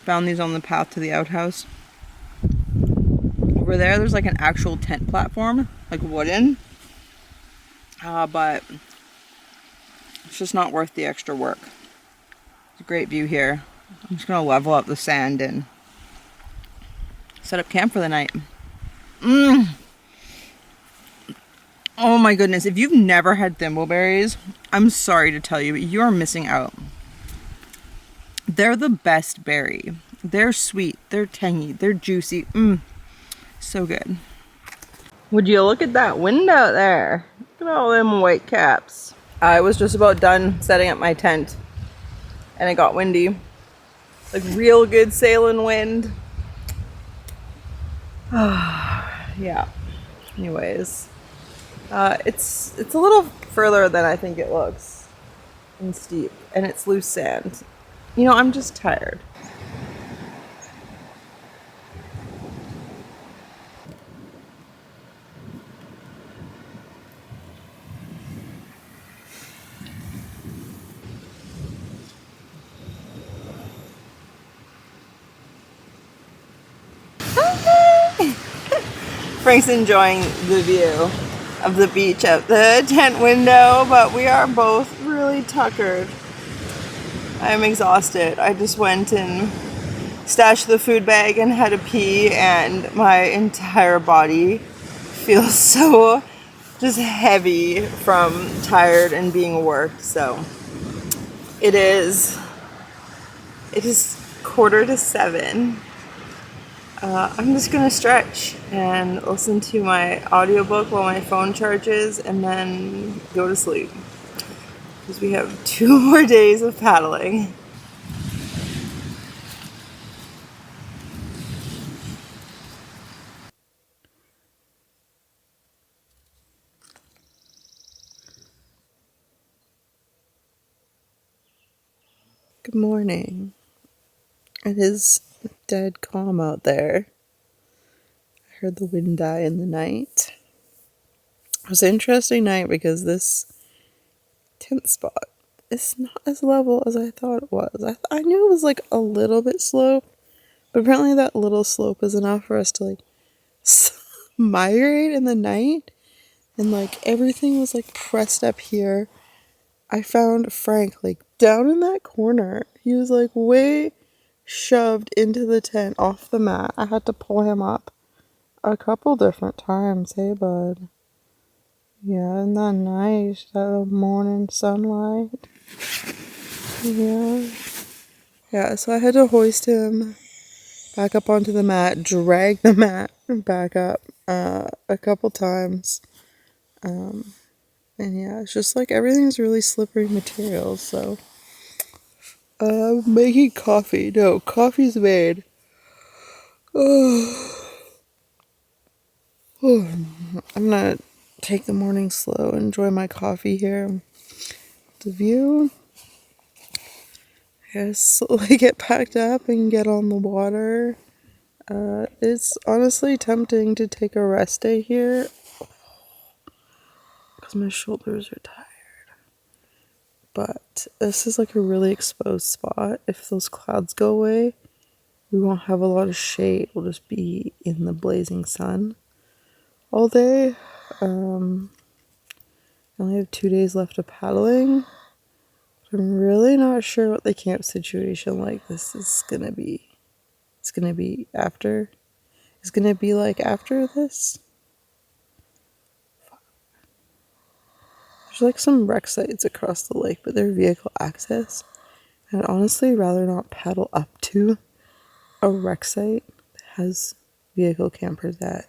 Found these on the path to the outhouse. Over there, there's like an actual tent platform, like wooden. But it's just not worth the extra work. It's a great view here. I'm just gonna level up the sand and set up camp for the night. Oh my goodness, if you've never had thimbleberries, I'm sorry to tell you, but you're missing out. They're the best berry. They're sweet, they're tangy, they're juicy. So good. Would you look at that window there? Look at all them white caps. I was just about done setting up my tent and it got windy. Like real good sailing wind. Yeah. Anyways, it's a little further than I think it looks and steep, and it's loose sand. You know, I'm just tired. Frank's enjoying the view of the beach out the tent window, but we are both really tuckered. I'm exhausted. I just went and stashed the food bag and had a pee, and my entire body feels so just heavy from tired and being worked. So it is 6:45. I'm just gonna stretch and listen to my audiobook while my phone charges and then go to sleep. Because we have 2 more days of paddling. Good morning. It is dead calm out there. I heard the wind die in the night. It was an interesting night because this tent spot is not as level as I thought it was. I knew it was like a little bit slope, but apparently that little slope is enough for us to like migrate in the night, and like everything was like pressed up here. I found Frank like down in that corner. He was like way shoved into the tent off the mat. I had to pull him up a couple different times. Hey, bud. Yeah, isn't that nice? That morning sunlight. Yeah. Yeah, so I had to hoist him back up onto the mat, drag the mat back up a couple times. And yeah, it's just like everything's really slippery material, so. I'm making coffee. No, coffee's made. I'm gonna take the morning slow, enjoy my coffee here. The view guess slowly get packed up and get on the water. It's honestly tempting to take a rest day here because my shoulders are tired. But this is like a really exposed spot. If those clouds go away, we won't have a lot of shade. We'll just be in the blazing sun all day. I only have 2 days left of paddling. I'm really not sure what the camp situation like this is gonna be. It's gonna be after. It's gonna be like after this. There's like some wreck sites across the lake, but they're vehicle access. And I'd honestly rather not paddle up to a wreck site that has vehicle campers at.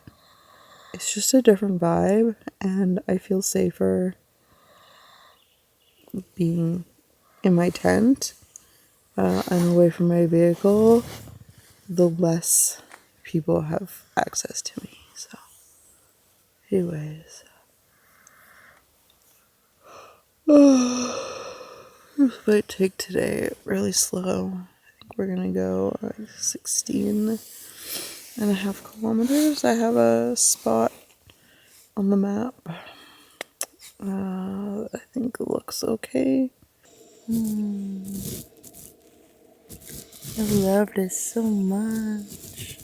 It's just a different vibe, and I feel safer being in my tent and away from my vehicle, the less people have access to me. So, anyways. This might take today really slow. I think we're gonna go like 16.5 kilometers. I have a spot on the map. I think it looks okay. I love this so much.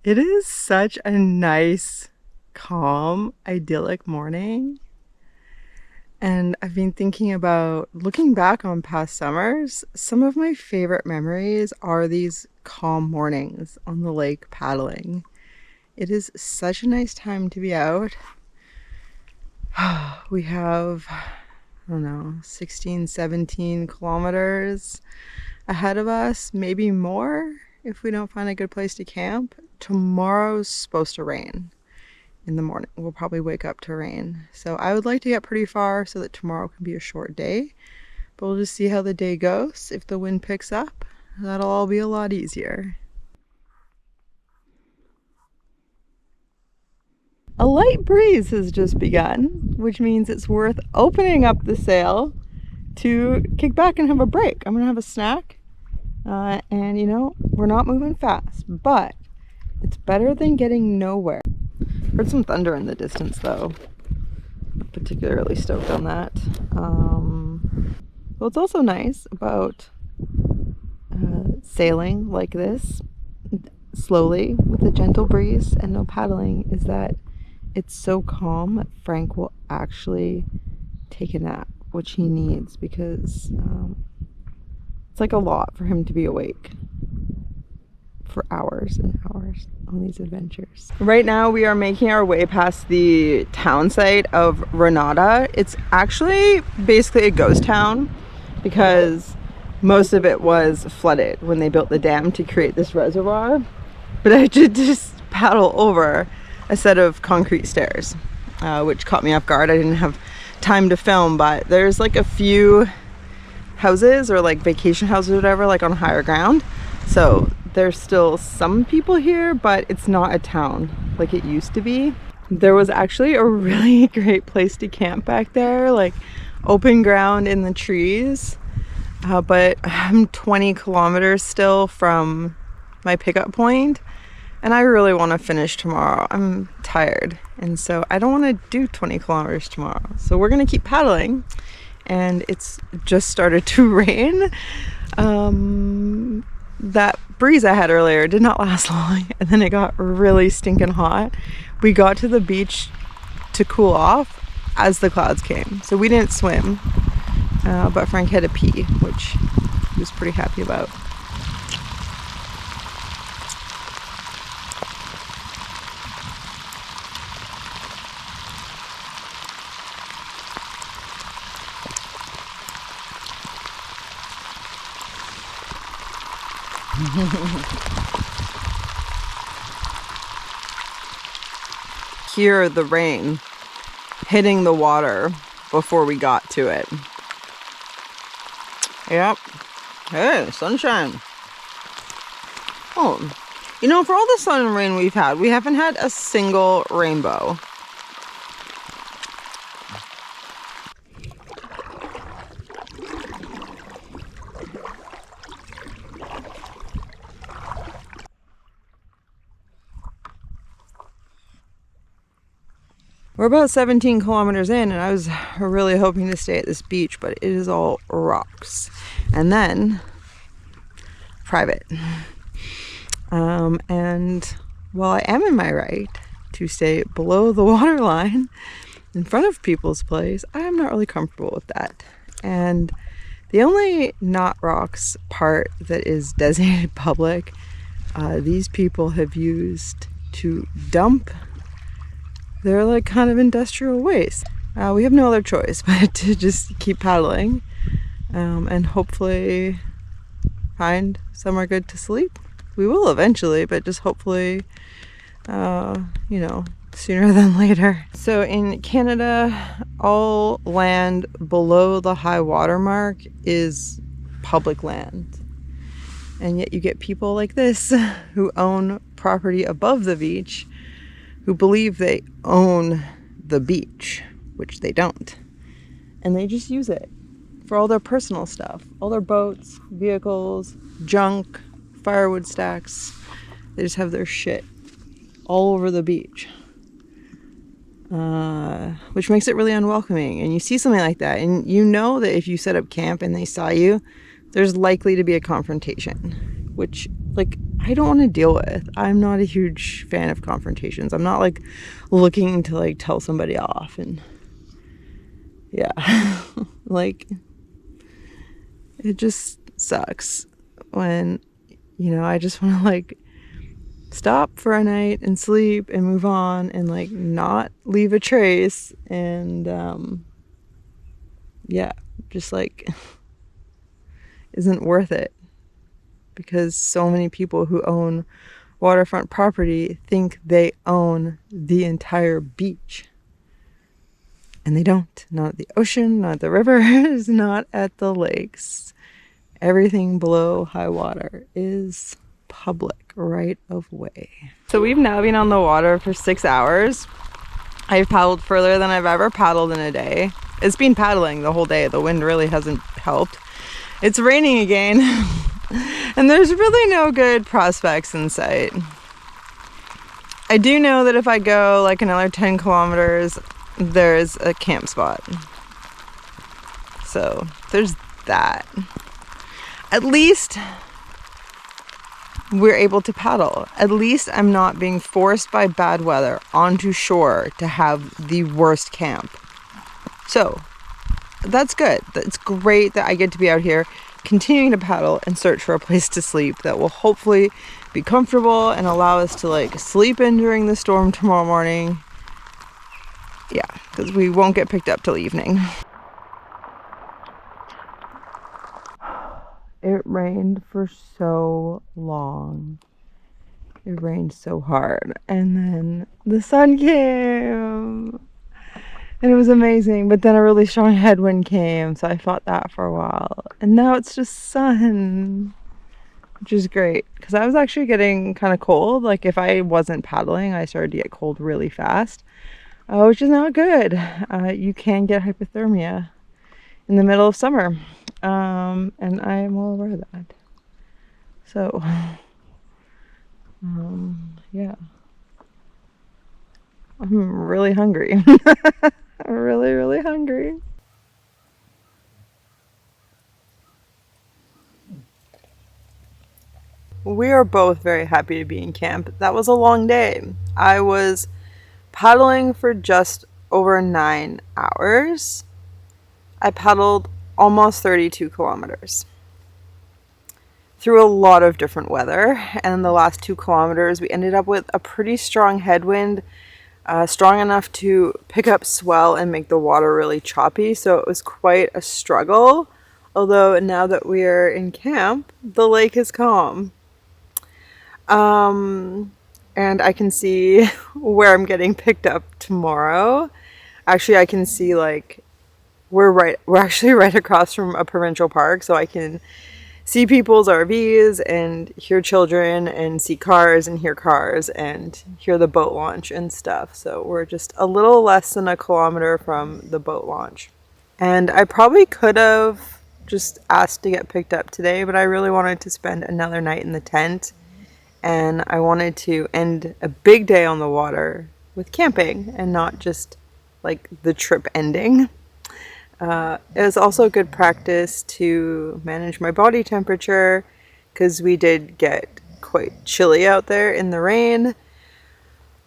It is such a nice, calm, idyllic morning. And I've been thinking about looking back on past summers. Some of my favorite memories are these calm mornings on the lake paddling. It is such a nice time to be out. We have, I don't know, 16, 17 kilometers ahead of us, maybe more if we don't find a good place to camp. Tomorrow's supposed to rain in the morning. We'll probably wake up to rain. So I would like to get pretty far so that tomorrow can be a short day. But we'll just see how the day goes. If the wind picks up, that'll all be a lot easier. A light breeze has just begun, which means it's worth opening up the sail to kick back and have a break. I'm gonna have a snack. And you know, we're not moving fast, but it's better than getting nowhere. Heard some thunder in the distance though. Not particularly stoked on that. What's also nice about sailing like this, slowly with a gentle breeze and no paddling, is that it's so calm that Frank will actually take a nap, which he needs, because it's like a lot for him to be awake for hours and hours on these adventures. Right now we are making our way past the town site of Renata. It's actually basically a ghost town because most of it was flooded when they built the dam to create this reservoir. But I did just paddle over a set of concrete stairs, which caught me off guard. I didn't have time to film, but there's like a few houses or like vacation houses or whatever, like on higher ground. So there's still some people here, but it's not a town like it used to be. There was actually a really great place to camp back there, like open ground in the trees. But I'm 20 kilometers still from my pickup point, and I really want to finish tomorrow. I'm tired, and so I don't want to do 20 kilometers tomorrow. So we're gonna keep paddling, and it's just started to rain. That breeze I had earlier did not last long, and then it got really stinking hot. We got to the beach to cool off as the clouds came, so we didn't swim, but Frank had to pee, which he was pretty happy about. Hear the rain hitting the water before we got to it. Yep. Hey, sunshine. Oh, you know, for all the sun and rain we've had, we haven't had a single rainbow. We're about 17 kilometers in, and I was really hoping to stay at this beach, but it is all rocks. And then private. And while I am in my right to stay below the water line in front of people's place, I am not really comfortable with that. And the only not rocks part that is designated public, these people have used to dump their like kind of industrial waste. We have no other choice but to just keep paddling and hopefully find somewhere good to sleep. We will eventually, but just hopefully, you know, sooner than later. So in Canada, all land below the high water mark is public land. And yet you get people like this who own property above the beach who believe they own the beach, which they don't. And they just use it for all their personal stuff, all their boats, vehicles, junk, firewood stacks. They just have their shit all over the beach, which makes it really unwelcoming. And you see something like that, and you know that if you set up camp and they saw you, there's likely to be a confrontation, which, like, I don't want to deal with. I'm not a huge fan of confrontations. I'm not like looking to like tell somebody off, and yeah, like it just sucks when, you know, I just want to like stop for a night and sleep and move on and like not leave a trace. And yeah, just like isn't worth it, because so many people who own waterfront property think they own the entire beach. And they don't. Not at the ocean, not at the rivers, not at the lakes. Everything below high water is public right of way. So we've now been on the water for 6 hours. I've paddled further than I've ever paddled in a day. It's been paddling the whole day. The wind really hasn't helped. It's raining again. And there's really no good prospects in sight. I do know that if I go like another 10 kilometers, there's a camp spot. So there's that. At least we're able to paddle. At least I'm not being forced by bad weather onto shore to have the worst camp. So that's good. It's great that I get to be out here continuing to paddle and search for a place to sleep that will hopefully be comfortable and allow us to like sleep in during the storm tomorrow morning. Yeah, because we won't get picked up till evening. It rained for so long. It rained so hard. And then the sun came. And it was amazing. But then a really strong headwind came. So I fought that for a while. And now it's just sun. Which is great. Because I was actually getting kind of cold. Like if I wasn't paddling, I started to get cold really fast. Which is not good. You can get hypothermia in the middle of summer. And I am well aware of that. So, yeah. I'm really hungry. I'm really, really hungry. We are both very happy to be in camp. That was a long day. I was paddling for just over 9 hours. I paddled almost 32 kilometers through a lot of different weather, and the last 2 kilometers we ended up with a pretty strong headwind, strong enough to pick up swell and make the water really choppy, so it was quite a struggle. Although now that we are in camp, the lake is calm, and I can see where I'm getting picked up tomorrow. Actually, I can see like we're actually right across from a provincial park, so I can see people's RVs and hear children and see cars and hear cars and hear the boat launch and stuff. So we're just a little less than a kilometer from the boat launch. And I probably could have just asked to get picked up today, but I really wanted to spend another night in the tent. And I wanted to end a big day on the water with camping and not just like the trip ending. It was also good practice to manage my body temperature because we did get quite chilly out there in the rain.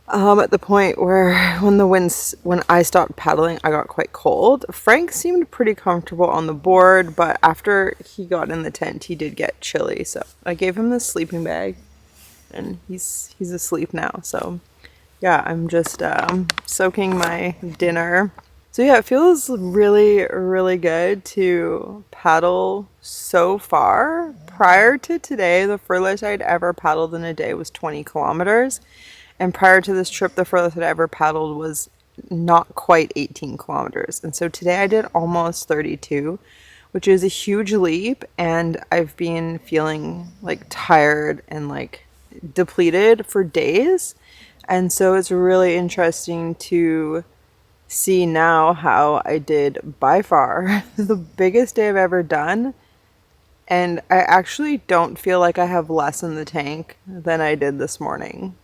At the point where when I stopped paddling, I got quite cold. Frank seemed pretty comfortable on the board, but after he got in the tent, he did get chilly. So I gave him the sleeping bag, and he's asleep now. So yeah, I'm just soaking my dinner. So yeah, it feels really, really good to paddle so far. Prior to today, the furthest I'd ever paddled in a day was 20 kilometers. And prior to this trip, the furthest I'd ever paddled was not quite 18 kilometers. And so today I did almost 32, which is a huge leap. And I've been feeling like tired and like depleted for days. And so it's really interesting to see now how I did by far the biggest day I've ever done, and I actually don't feel like I have less in the tank than I did this morning.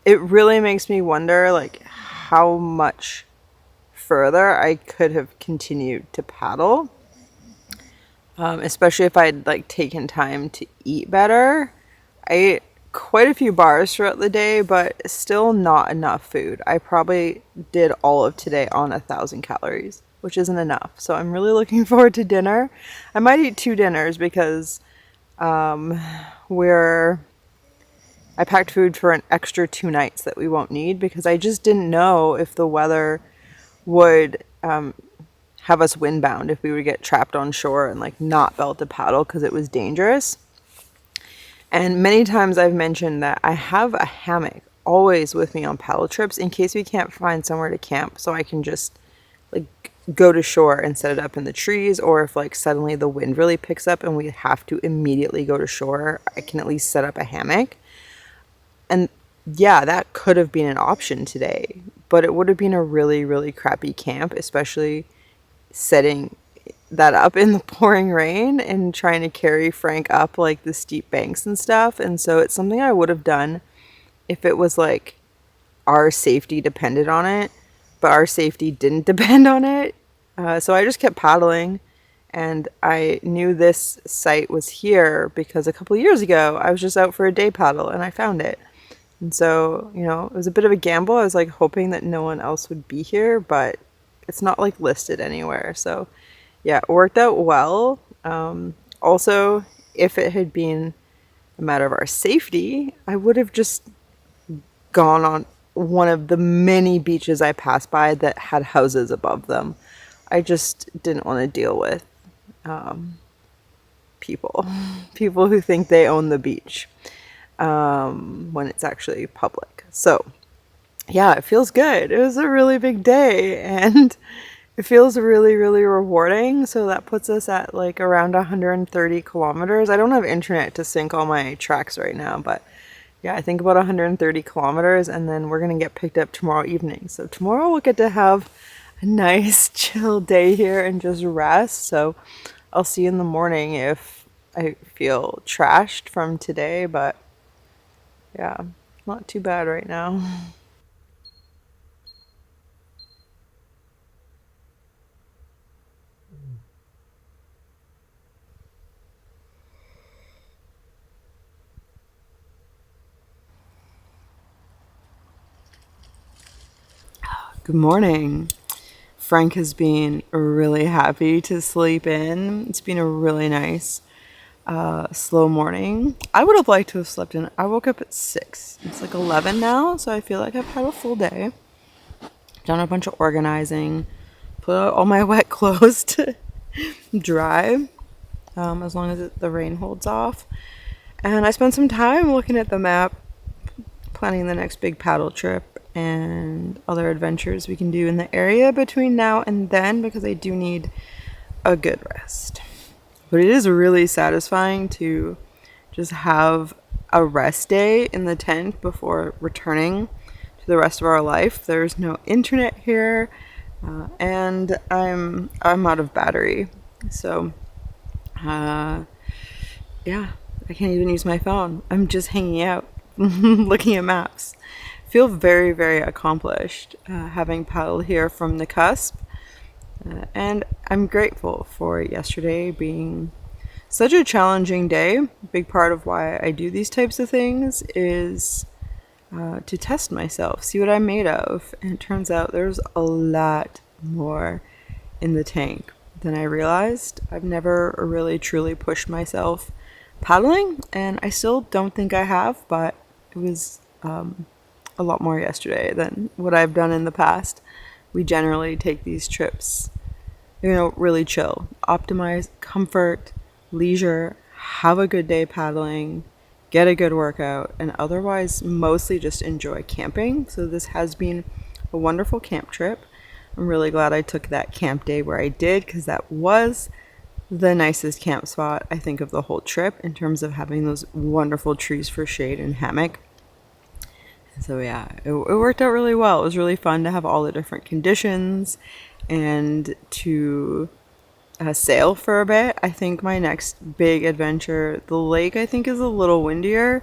It really makes me wonder like how much further I could have continued to paddle, especially if I'd like taken time to eat better. I ate quite a few bars throughout the day, but still not enough food. I probably did all of today on 1,000 calories, which isn't enough. So I'm really looking forward to dinner. I might eat 2 dinners because I packed food for an extra 2 nights that we won't need because I just didn't know if the weather would have us windbound, if we would get trapped on shore and like not be able to paddle because it was dangerous. And many times I've mentioned that I have a hammock always with me on paddle trips in case we can't find somewhere to camp, so I can just like go to shore and set it up in the trees, or if like suddenly the wind really picks up and we have to immediately go to shore, I can at least set up a hammock. And yeah, that could have been an option today, but it would have been a really, really crappy camp, especially setting that up in the pouring rain and trying to carry Frank up like the steep banks and stuff. And so it's something I would have done if it was like our safety depended on it, but our safety didn't depend on it. So I just kept paddling, and I knew this site was here because a couple of years ago I was just out for a day paddle and I found it. And so, you know, it was a bit of a gamble. I was like hoping that no one else would be here, but it's not like listed anywhere. So yeah, it worked out well. Also, if it had been a matter of our safety, I would have just gone on one of the many beaches I passed by that had houses above them. I just didn't want to deal with people who think they own the beach when it's actually public. So yeah, it feels good. It was a really big day, and it feels really, really rewarding. So that puts us at like around 130 kilometers. I don't have internet to sync all my tracks right now, but yeah, I think about 130 kilometers, and then we're going to get picked up tomorrow evening. So tomorrow we'll get to have a nice chill day here and just rest. So I'll see you in the morning if I feel trashed from today, but yeah, not too bad right now. Good morning. Frank has been really happy to sleep in. It's been a really nice, slow morning. I would have liked to have slept in. I woke up at 6. It's like 11 now, so I feel like I've had a full day. Done a bunch of organizing, put out all my wet clothes to dry, as long as the rain holds off. And I spent some time looking at the map, planning the next big paddle trip. and other adventures we can do in the area between now and then, because I do need a good rest. But it is really satisfying to just have a rest day in the tent before returning to the rest of our life. There's no internet here, and I'm out of battery, so yeah, I can't even use my phone. I'm just hanging out, looking at maps. Feel very, very accomplished having paddled here from the cusp, and I'm grateful for yesterday being such a challenging day. A big part of why I do these types of things is to test myself, see what I'm made of. And it turns out there's a lot more in the tank than I realized. I've never really truly pushed myself paddling, and I still don't think I have, but it was a lot more yesterday than what I've done in the past. We generally take these trips, really chill, optimize comfort, leisure, have a good day paddling, get a good workout, and otherwise mostly just enjoy camping. So this has been a wonderful camp trip. I'm really glad I took that camp day where I did, because that was the nicest camp spot I think of the whole trip, in terms of having those wonderful trees for shade and hammock. So yeah, it worked out really well. It was really fun to have all the different conditions and to sail for a bit. I think my next big adventure, the lake, I think is a little windier,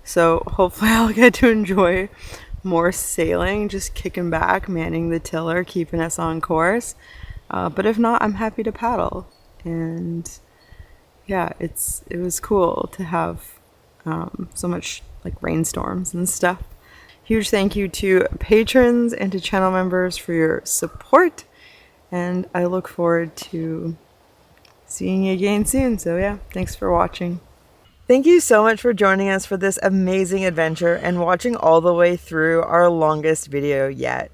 so hopefully I'll get to enjoy more sailing, just kicking back, manning the tiller, keeping us on course. But if not, I'm happy to paddle. And yeah, it was cool to have so much like rainstorms and stuff. Huge thank you to patrons and to channel members for your support, and I look forward to seeing you again soon. So yeah, thanks for watching. Thank you so much for joining us for this amazing adventure and watching all the way through our longest video yet.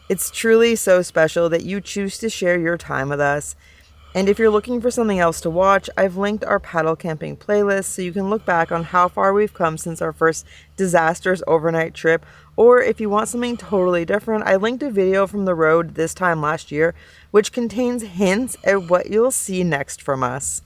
It's truly so special that you choose to share your time with us. And if you're looking for something else to watch, I've linked our paddle camping playlist so you can look back on how far we've come since our first disastrous overnight trip. Or if you want something totally different, I linked a video from the road this time last year, which contains hints at what you'll see next from us.